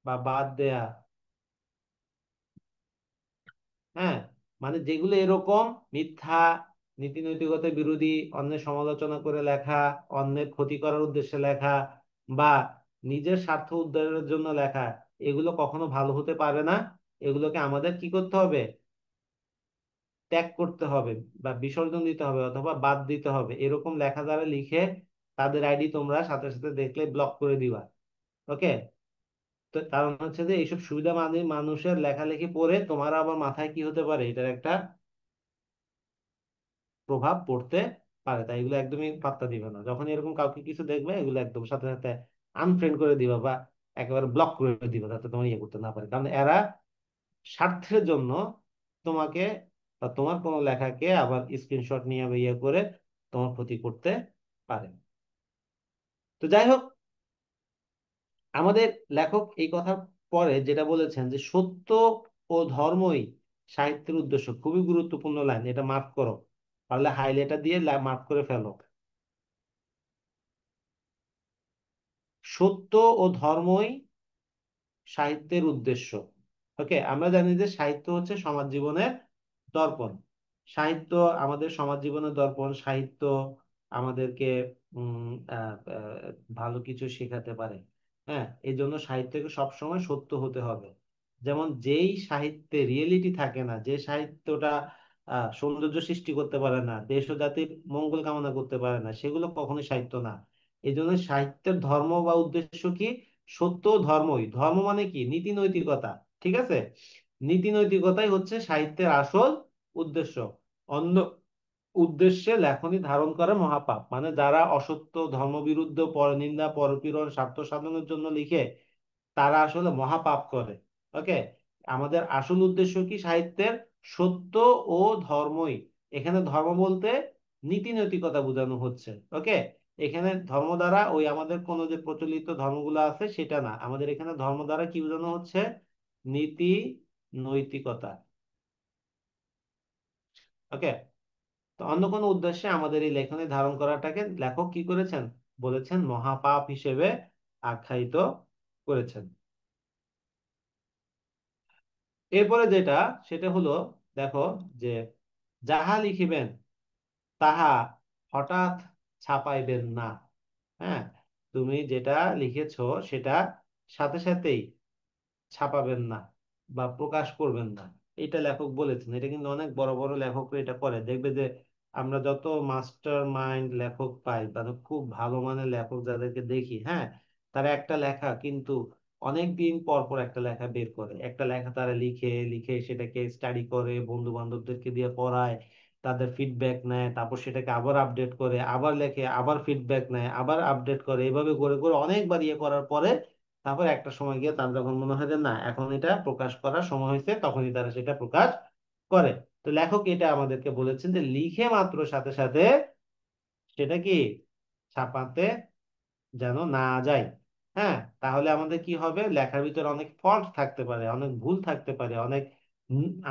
বা বাদ দেয়া। হ্যাঁ, মানে যেগুলো এরকম মিথ্যা, নীতি নৈতিকতা বিরোধী, অন্যের সমালোচনা করে লেখা, অন্যের ক্ষতি করার উদ্দেশ্যে লেখা, বা নিজের স্বার্থ উদ্ধারের জন্য লেখা, এগুলো কখনো ভালো হতে পারে না। এগুলোকে আমাদের কি করতে হবে? ত্যাগ করতে হবে, বা বিসর্জন দিতে হবে, অথবা বাদ দিতে হবে। এরকম লেখা যারা লিখে, তাদের আইডি তোমরা সাথে সাথে দেখলে ব্লক করে দিবা। ওকে। তো কারণ হচ্ছে যে এইসব সুবিধা মানে মানুষের লেখালেখি পড়ে তোমার আবার মাথায় কি হতে পারে, এটার একটা প্রভাব পড়তে পারে। তাই এগুলো একদমই পাত্তা দিবে না, যখন এরকম কাউকে কিছু দেখবে এগুলো একদম সাথে সাথে আনফ্রেন্ড করে দিবা, বা একেবারে ব্লক করে দিবা, যাতে তোমার ইয়ে করতে না পারে। কারণ এরা স্বার্থের জন্য তোমাকে বা তোমার কোনো লেখাকে আবার স্ক্রিনশট নিয়ে বা ইয়ে করে তোমার ক্ষতি করতে পারে। তো যাই হোক, আমাদের লেখক এই কথার পরে যেটা বলেছেন যে সত্য ও ধর্মই সাহিত্যের উদ্দেশ্য, খুবই গুরুত্বপূর্ণ লাইন, এটা মার্ক করো, পারলে হাইলাইটার দিয়ে মার্ক করে ফেলো। সত্য ও ধর্মই সাহিত্যের উদ্দেশ্য। ওকে, আমরা জানি যে সাহিত্য হচ্ছে সমাজ জীবনের দর্পণ। সাহিত্য আমাদের সমাজ জীবনের দর্পণ। সাহিত্য আমাদেরকে ভালো কিছু শেখাতে পারে। হ্যাঁ, এই জন্য সাহিত্যকে সবসময় সত্য হতে হবে। যেমন যেই সাহিত্যে রিয়েলিটি থাকে না, যে সাহিত্যটা সৌন্দর্য সৃষ্টি করতে পারে না, দেশ ও জাতির মঙ্গল কামনা করতে পারে না, সেগুলো কখনোই সাহিত্য না। এই জন্য সাহিত্যের ধর্ম বা উদ্দেশ্য কি? সত্য ও ধর্মই। ধর্ম মানে কি? নীতি নৈতিকতা। ঠিক আছে, নীতি নৈতিকতাই হচ্ছে সাহিত্যের আসল উদ্দেশ্য। অন্য উদ্দেশ্যে লেখনী ধারণ করা মহাপাপ। মানে যারা অসত্য, ধর্মবিরুদ্ধ, পরনিন্দা, পরপীড়ন, স্বার্থ সাধনের জন্য লিখে, তারা আসলে মহাপাপ করে। ওকে, আমাদের আসল উদ্দেশ্য কি সাহিত্যের? সত্য ও ধর্মই। এখানে ধর্ম বলতে নীতি নৈতিকতা বোঝানো হচ্ছে। ওকে, এখানে ধর্ম দ্বারা ওই আমাদের কোন যে প্রচলিত ধর্মগুলো আছে সেটা না, আমাদের এখানে ধর্ম দ্বারা কি বোঝানো হচ্ছে? নীতি নৈতিকতা। ওকে, তো অন্য কোনো উদ্দেশ্যে আমাদের এই লেখনী ধারণ করাটাকে লেখক কি করেছেন? বলেছেন মহাপাপ হিসেবে আখ্যায়িত করেছেন। এরপরে যেটা, সেটা হলো, দেখো, যে যাহা লিখিবেন তাহা হঠাৎ ছাপাইবেন না। হ্যাঁ, তুমি যেটা লিখেছো সেটা সাথে সাথেই ছাপাবেন না বা প্রকাশ করবেন না। এটা লেখক বলেছেন। এটা কিন্তু অনেক বড় বড় লেখকরা এটা করে, দেখবে যে আমরা যত মাস্টার মাইন্ড লেখক পাই, তাদের খুব ভালো মানের লেখক যাদেরকে দেখি, হ্যাঁ, তারা একটা লেখা কিন্তু অনেক দিন পর পর একটা লেখা বের করে, একটা লেখা তারা লিখে লিখে সেটাকে স্টাডি করে, বন্ধু বান্ধবদেরকে দিয়ে পড়ায়, তাদের ফিডব্যাক নেয়, তারপর সেটাকে আবার আপডেট করে, আবার লেখে, আবার ফিডব্যাক নেয়, আবার আপডেট করে, এভাবে করে করে অনেকবার ইয়ে করার পরে তারপর একটা সময় গিয়ে তার যখন মনে হয় যে না, এখন এটা প্রকাশ করার সময় হয়েছে, তখনই তারা সেটা প্রকাশ করে। তো লেখক এটা আমাদেরকে বলেছেন যে লিখে মাত্র সাথে সাথে সেটা কি ছাপাতে যেন না যায়। হ্যাঁ, তাহলে আমাদের কি হবে? লেখার ভিতরে অনেক ফল্ট থাকতে পারে, অনেক ভুল থাকতে পারে, অনেক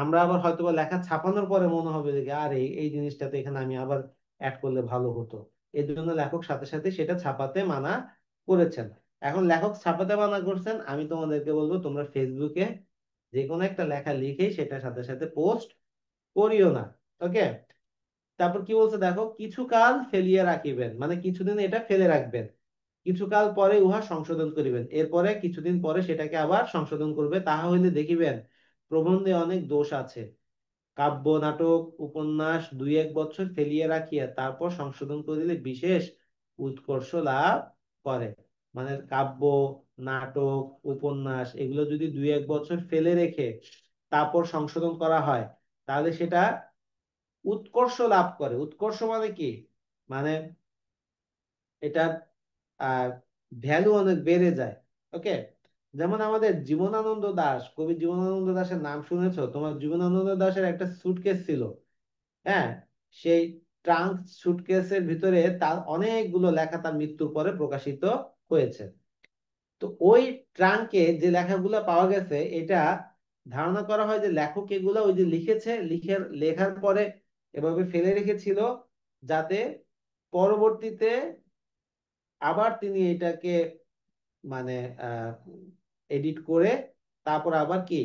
আমরা আবার হয়তোবা লেখা ছাপানোর পরে মনে হবে যে আর এই জিনিসটাতে এখানে আমি আবার অ্যাড করলে ভালো হতো। এর জন্য লেখক সাথে সাথে সেটা ছাপাতে মানা করেছেন। এখন লেখক ছাপাতে মানা করছেন, আমি তোমাদেরকে বলবো তোমরা ফেসবুকে যে কোনো একটা লেখা লিখেই সেটার সাথে সাথে পোস্ট করিও না। ওকে। তারপর কি বলছে দেখো, কিছুকাল ফেলিয়া রাখিবেন, মানে কিছুদিন এটা ফেলে রাখবেন, কিছুকাল পরে উহা সংশোধন করিবেন, এরপরে কিছুদিন পরে সেটাকে আবার সংশোধন করবে, তাহা হইলে দেখিবেন প্রবন্ধে অনেক দোষ আছে। কাব্য নাটক উপন্যাস দুই এক বছর ফেলিয়া রাখিয়া তারপর সংশোধন করিলে বিশেষ উৎকর্ষ লাভ করে। মানে কাব্য, নাটক, উপন্যাস এগুলো যদি দুই এক বছর ফেলে রেখে তারপর সংশোধন করা হয়, তাহলে সেটা উৎকর্ষ লাভ করে। উৎকর্ষ মানে কি, মানে এটার ভ্যালু অনেক বেড়ে যায়। ওকে। যেমন আমাদের জীবনানন্দ দাশ, কবি জীবনানন্দ দাশের নাম শুনেছো? তোমার জীবনানন্দ দাশের একটা সুটকেস ছিল, হ্যাঁ, সেই ট্রাঙ্ক সুটকেসের ভিতরে তার অনেকগুলো লেখা তার মৃত্যুর পরে প্রকাশিত হয়েছে। তো ওই ট্রাঙ্কে যে লেখাগুলো পাওয়া গেছে, এটা ধারণা করা হয় যে লেখক এগুলো ওই যে লিখেছে, লেখার পরে এভাবে ফেলে রেখেছিল, যাতে পরবর্তীতে আবার তিনি এটাকে মানে এডিট করে তারপর আবার কি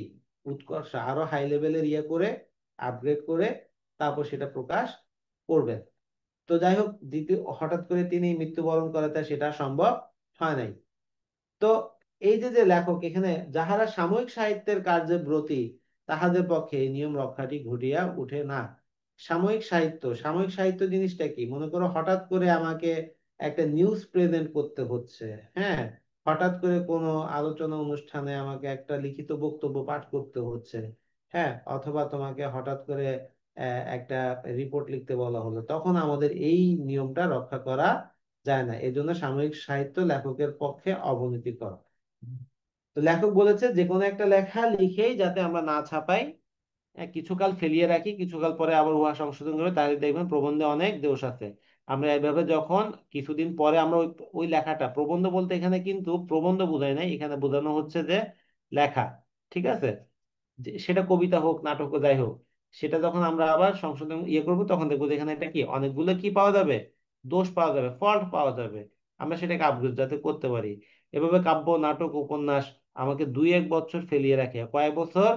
উৎকর্ষ আরো হাই লেভেলের ইয়ে করে আপগ্রেড করে তারপর সেটা প্রকাশ করবেন। তো যাই হোক, দ্বিতীয় হঠাৎ করে তিনি মৃত্যুবরণ করাতে সেটা সম্ভব হয় নাই। তো এই যে যে লেখক এখানে যাহারা সাময়িক সাহিত্যের কার্যে ব্রতী, তাহাদের পক্ষে এই নিয়ম রক্ষাটি ঘটিয়া উঠে না। সাময়িক সাহিত্য, সাময়িক সাহিত্য জিনিসটা কি, মনে করো হঠাৎ করে আমাকে একটা নিউজ প্রেজেন্ট করতে হচ্ছে, হ্যাঁ, হঠাৎ করে কোনো আলোচনা অনুষ্ঠানে আমাকে একটা লিখিত বক্তব্য পাঠ করতে হচ্ছে, হ্যাঁ, অথবা তোমাকে হঠাৎ করে একটা রিপোর্ট লিখতে বলা হলো, তখন আমাদের এই নিয়মটা রক্ষা করা যায় না। এজন্য সাময়িক সাহিত্য লেখকের পক্ষে অবনতিকর। তো লেখক বলেছে যে কোনো একটা লেখা লিখেই যাতে আমরা না ছাপাই, কিছুকাল ফেলিয়ে রাখি, কিছুকাল পরে আবার উহা সংশোধন করে, তাহলে দেখবেন প্রবন্ধে অনেক দোষ আছে। আমরা এইভাবে যখন কিছুদিন পরে আমরা ওই ওই লেখাটা, প্রবন্ধ বলতে এখানে কিন্তু প্রবন্ধ বোঝায় নাই, এখানে বোঝানো হচ্ছে যে লেখা, ঠিক আছে, সেটা কবিতা হোক নাটক হোক যাই হোক, সেটা যখন আমরা আবার সংশোধন ইয়ে করবো তখন দেখবো যে এখানে এটা কি অনেকগুলো কি পাওয়া যাবে, দোষ পাওয়া যাবে, ফল্ট পাওয়া যাবে, আমরা সেটাকে আপগ্রেড যাতে করতে পারি। এভাবে কাব্য নাটক উপন্যাস আমাকে দুই এক বছর ফেলিয়ে রাখে, কয় বছর,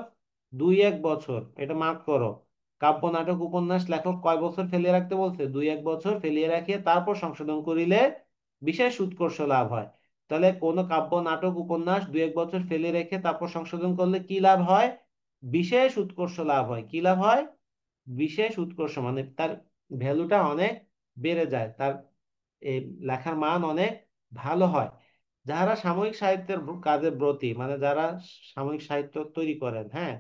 দুই এক বছর, এটা মার্ক করো। কাব্য নাটক উপন্যাস লেখক কয় বছর ফেলিয়ে রাখতে বলছে, দুই এক বছর ফেলিয়ে রাখে তারপর সংশোধন করিলে বিশেষ উৎকর্ষ লাভ হয়। তাহলে কোনো কাব্য নাটক উপন্যাস দুই এক বছর ফেলে রেখে তারপর সংশোধন করলে কি লাভ হয়, বিশেষ উৎকর্ষ লাভ হয়। কি লাভ হয়, বিশেষ উৎকর্ষ, মানে তার ভ্যালুটা অনেক বেড়ে যায়, তার এই লেখার মান অনেক ভালো হয়। যারা সাময়িক সাহিত্যের কাজে ব্রতী, মানে যারা সাময়িক সাহিত্য তৈরি করেন, হ্যাঁ,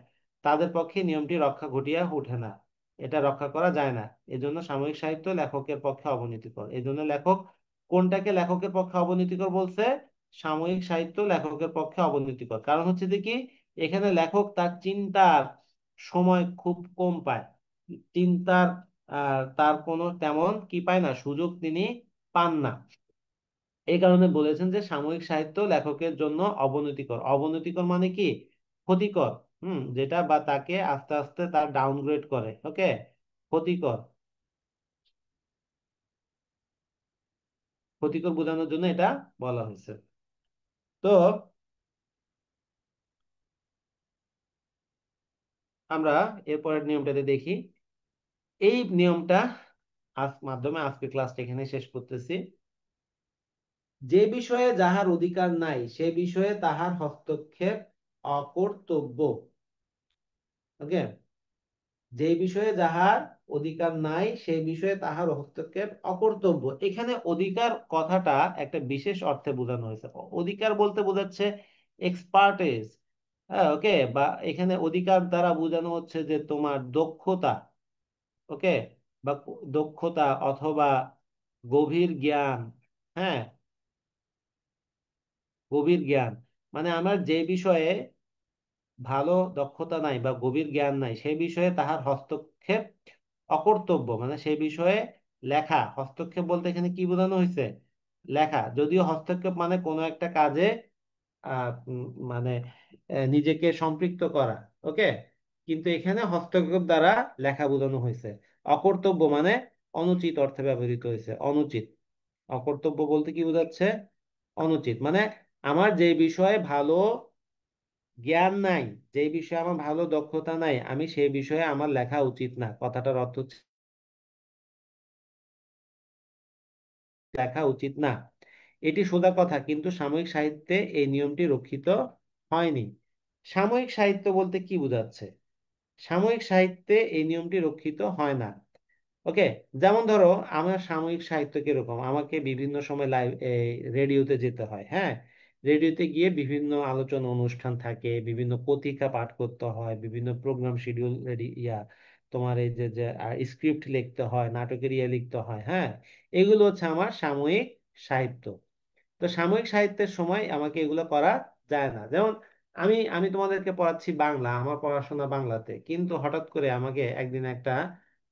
তাদের পক্ষে নিয়মটি রক্ষা ঘটিয়া ওঠে না, এটা রক্ষা করা যায় না। এজন্য সাময়িক সাহিত্য লেখকের পক্ষে অবনীতিকর। এই জন্য লেখক কোনটাকে লেখকের পক্ষে অবনীতিকর বলছে, সাময়িক সাহিত্য লেখকের পক্ষে অবনীতিকর। কারণ হচ্ছে যে কি, এখানে লেখক তার চিন্তার সময় খুব কম পায়, চিন্তার তার কোনো তেমন কি পায় না, সুযোগ তিনি পান না। এই কারণে বলেছেন যে সাময়িক সাহিত্য লেখকের জন্য অবনতিকর। অবনতিকর মানে কি, ক্ষতিকর, যেটা বা তাকে আস্তে আস্তে তার ডাউনগ্রেড করে। ওকে, ক্ষতিকর, ক্ষতিকর বোঝানোর জন্য এটা বলা হয়েছে। তো আমরা এরপরের নিয়মটাতে দেখি। এই নিয়মটা মাধ্যমে আজকে ক্লাসটা এখানে শেষ করতেছি। যে বিষয়ে যাহার অধিকার নাই সে বিষয়ে তাহার হস্তক্ষেপ অকর্তব্য। ওকে। যে বিষয়ে যাহার অধিকার নাই সেই বিষয়ে তাহার হস্তক্ষেপ অকর্তব্য। এখানে অধিকার কথাটা একটা বিশেষ অর্থে বোঝানো হয়েছে। অধিকার বলতে বোঝাচ্ছে এক্সপার্টেজ, হ্যাঁ, ওকে, বা এখানে অধিকার দ্বারা বোঝানো হচ্ছে যে তোমার দক্ষতা, ওকে, বা দক্ষতা অথবা গভীর জ্ঞান, হ্যাঁ, গভীর জ্ঞান, মানে আমার যে বিষয়ে ভালো দক্ষতা নাই বা গভীর জ্ঞান নাই সেই বিষয়ে তাহার হস্তক্ষেপ অকর্তব্য, মানে সেই বিষয়ে লেখা, হস্তক্ষেপ বলতে এখানে কি বোঝানো হয়েছে, লেখা। যদিও হস্তক্ষেপ মানে কোনো একটা কাজে মানে নিজেকে সম্পৃক্ত করা, ওকে, কিন্তু এখানে হস্তক্ষেপ দ্বারা লেখা বোঝানো হয়েছে। অকর্তব্য মানে অনুচিত অর্থে ব্যবহৃত হয়েছে, অনুচিত। অকর্তব্য বলতে কি বোঝাচ্ছে, অনুচিত, মানে আমার যে বিষয়ে ভালো জ্ঞান নাই, যে বিষয়ে আমার ভালো দক্ষতা নাই, আমি সেই বিষয়ে আমার লেখা উচিত না। কথাটার অর্থ হচ্ছে লেখা উচিত না। এটি সোজা কথা, কিন্তু সাময়িক সাহিত্যে এই নিয়মটি রক্ষিত হয়নি। সাময়িক সাহিত্য বলতে কি বোঝাচ্ছে? সাময়িক সাহিত্যে এই নিয়মটি রক্ষিত হয় না। ওকে, যেমন ধরো আমার সাময়িক সাহিত্য কিরকম, আমাকে বিভিন্ন সময় লাইভ রেডিওতে যেতে হয়। হ্যাঁ, রেডিওতে গিয়ে বিভিন্ন আলোচনা অনুষ্ঠান থাকে, বিভিন্ন পত্রিকা পাঠ করতে হয়, বিভিন্ন প্রোগ্রাম শিডিউল রেডি তোমার এই যে যে স্ক্রিপ্ট লিখতে হয়, নাটকের লিখতে হয়। হ্যাঁ, এগুলো হচ্ছে আমার সাময়িক সাহিত্য। তো সাময়িক সাহিত্যের সময় আমাকে এগুলো করা যায় না। যেমন আমি আমি তোমাদেরকে পড়াচ্ছি বাংলা, আমার পড়াশোনা বাংলাতে, কিন্তু হঠাৎ করে আমাকে একদিন একটা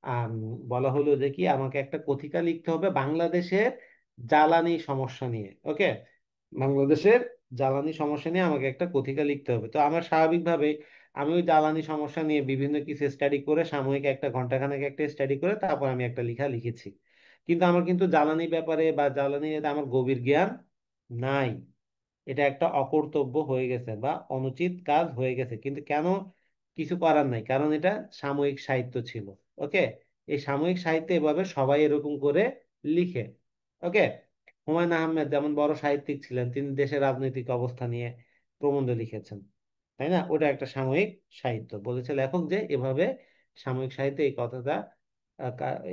আম, বলা হলো যে কি আমাকে একটা কথিকা লিখতে হবে বাংলাদেশের জ্বালানি সমস্যা নিয়ে। ওকে, বাংলাদেশের জ্বালানি সমস্যা নিয়ে আমাকে একটা কথিকা লিখতে হবে। তো আমার স্বাভাবিকভাবে আমি ওই জ্বালানি সমস্যা নিয়ে বিভিন্ন কিছু স্টাডি করে, সাময়িক একটা ঘন্টাখানেক একটা স্টাডি করে তারপর আমি একটা লেখা লিখেছি। কিন্তু আমার কিন্তু জ্বালানি ব্যাপারে বা জ্বালানি আমার গভীর জ্ঞান নাই। এটা একটা অকর্তব্য হয়ে গেছে বা অনুচিত কাজ হয়ে গেছে, কিন্তু কেন? কিছু করার নাই, কারণ এটা সাময়িক সাহিত্য ছিল। ওকে, এই সাময়িক সাহিত্যে এভাবে সবাই এরকম করে লিখে। ওকে, হুমায়ুন আহমেদ যেমন বড় সাহিত্যিক ছিলেন, তিনি দেশের রাজনৈতিক অবস্থা নিয়ে প্রবন্ধ লিখেছেন, তাই না? ওটা একটা সাময়িক সাহিত্য। বলেছে লেখক যে এভাবে সাময়িক সাহিত্যে এই কথাটা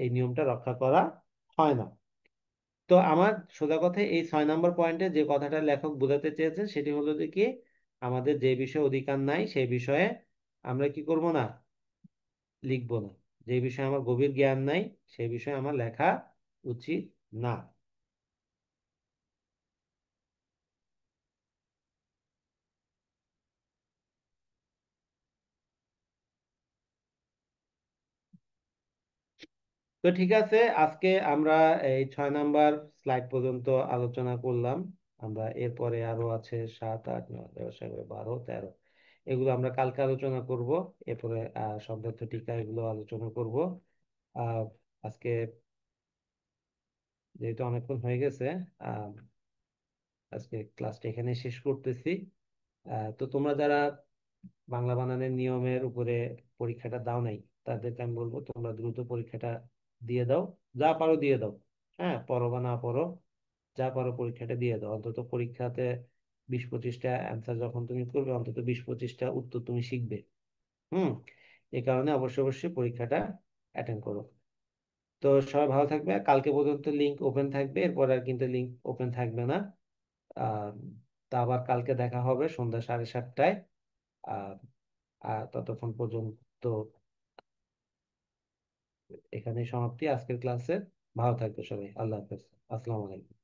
এই নিয়মটা রক্ষা করা হয় না। তো আমার সোজা কথা এই 6 নম্বর পয়েন্টে যে কথাটা লেখক বোঝাতে চেয়েছেন সেটি হলো যে কি, আমাদের যে বিষয়ে অধিকার নাই সেই বিষয়ে আমরা কি করব না, লিখবো না। যে বিষয়ে আমার গভীর জ্ঞান নাই সেই বিষয়ে আমার লেখা উচিত না। তো ঠিক আছে, আজকে আমরা এই 6 নাম্বার স্লাইড পর্যন্ত আলোচনা করলাম। আমরা এরপরে আরো আছে 7, 8, 9, 10, 11, 12, 13, এগুলো আমরা কালকে আলোচনা করব। এরপরে শব্দার্থ টিকা এগুলো আলোচনা করব। আহ আজকে যেহেতু অনেকক্ষণ হয়ে গেছে, আহ আজকে ক্লাসটা এখানে শেষ করতেছি। তো তোমরা যারা বাংলা বানানের নিয়মের উপরে পরীক্ষাটা দাও নাই, তাদেরকে আমি বলবো তোমরা দ্রুত পরীক্ষাটা দিয়ে দাও। যা পারো দিয়ে দাও। হ্যাঁ, পড়ো বা না পড়ো, যা পারো পরীক্ষাটা দিয়ে দাও। অন্তত পরীক্ষাতে 20-25টা অ্যান্সার যখন তুমি করবে, অন্তত 20-25টা উত্তর তুমি শিখবে। হুম, এই কারণে অবশ্যই অবশ্যই পরীক্ষাটা অ্যাটেন্ড করো। তো সবাই ভালো থাকবে। কালকে পর্যন্ত লিংক ওপেন থাকবে, এরপর আর কিন্তু লিংক ওপেন থাকবে না। আহ তা আবার কালকে দেখা হবে সন্ধ্যা 7:30টায়। আহ আর ততক্ষণ পর্যন্ত এখানে সমাপ্তি আজকের ক্লাসে। ভালো থাকবে সবাই, আল্লাহ হাফেজ, আসসালামু আলাইকুম।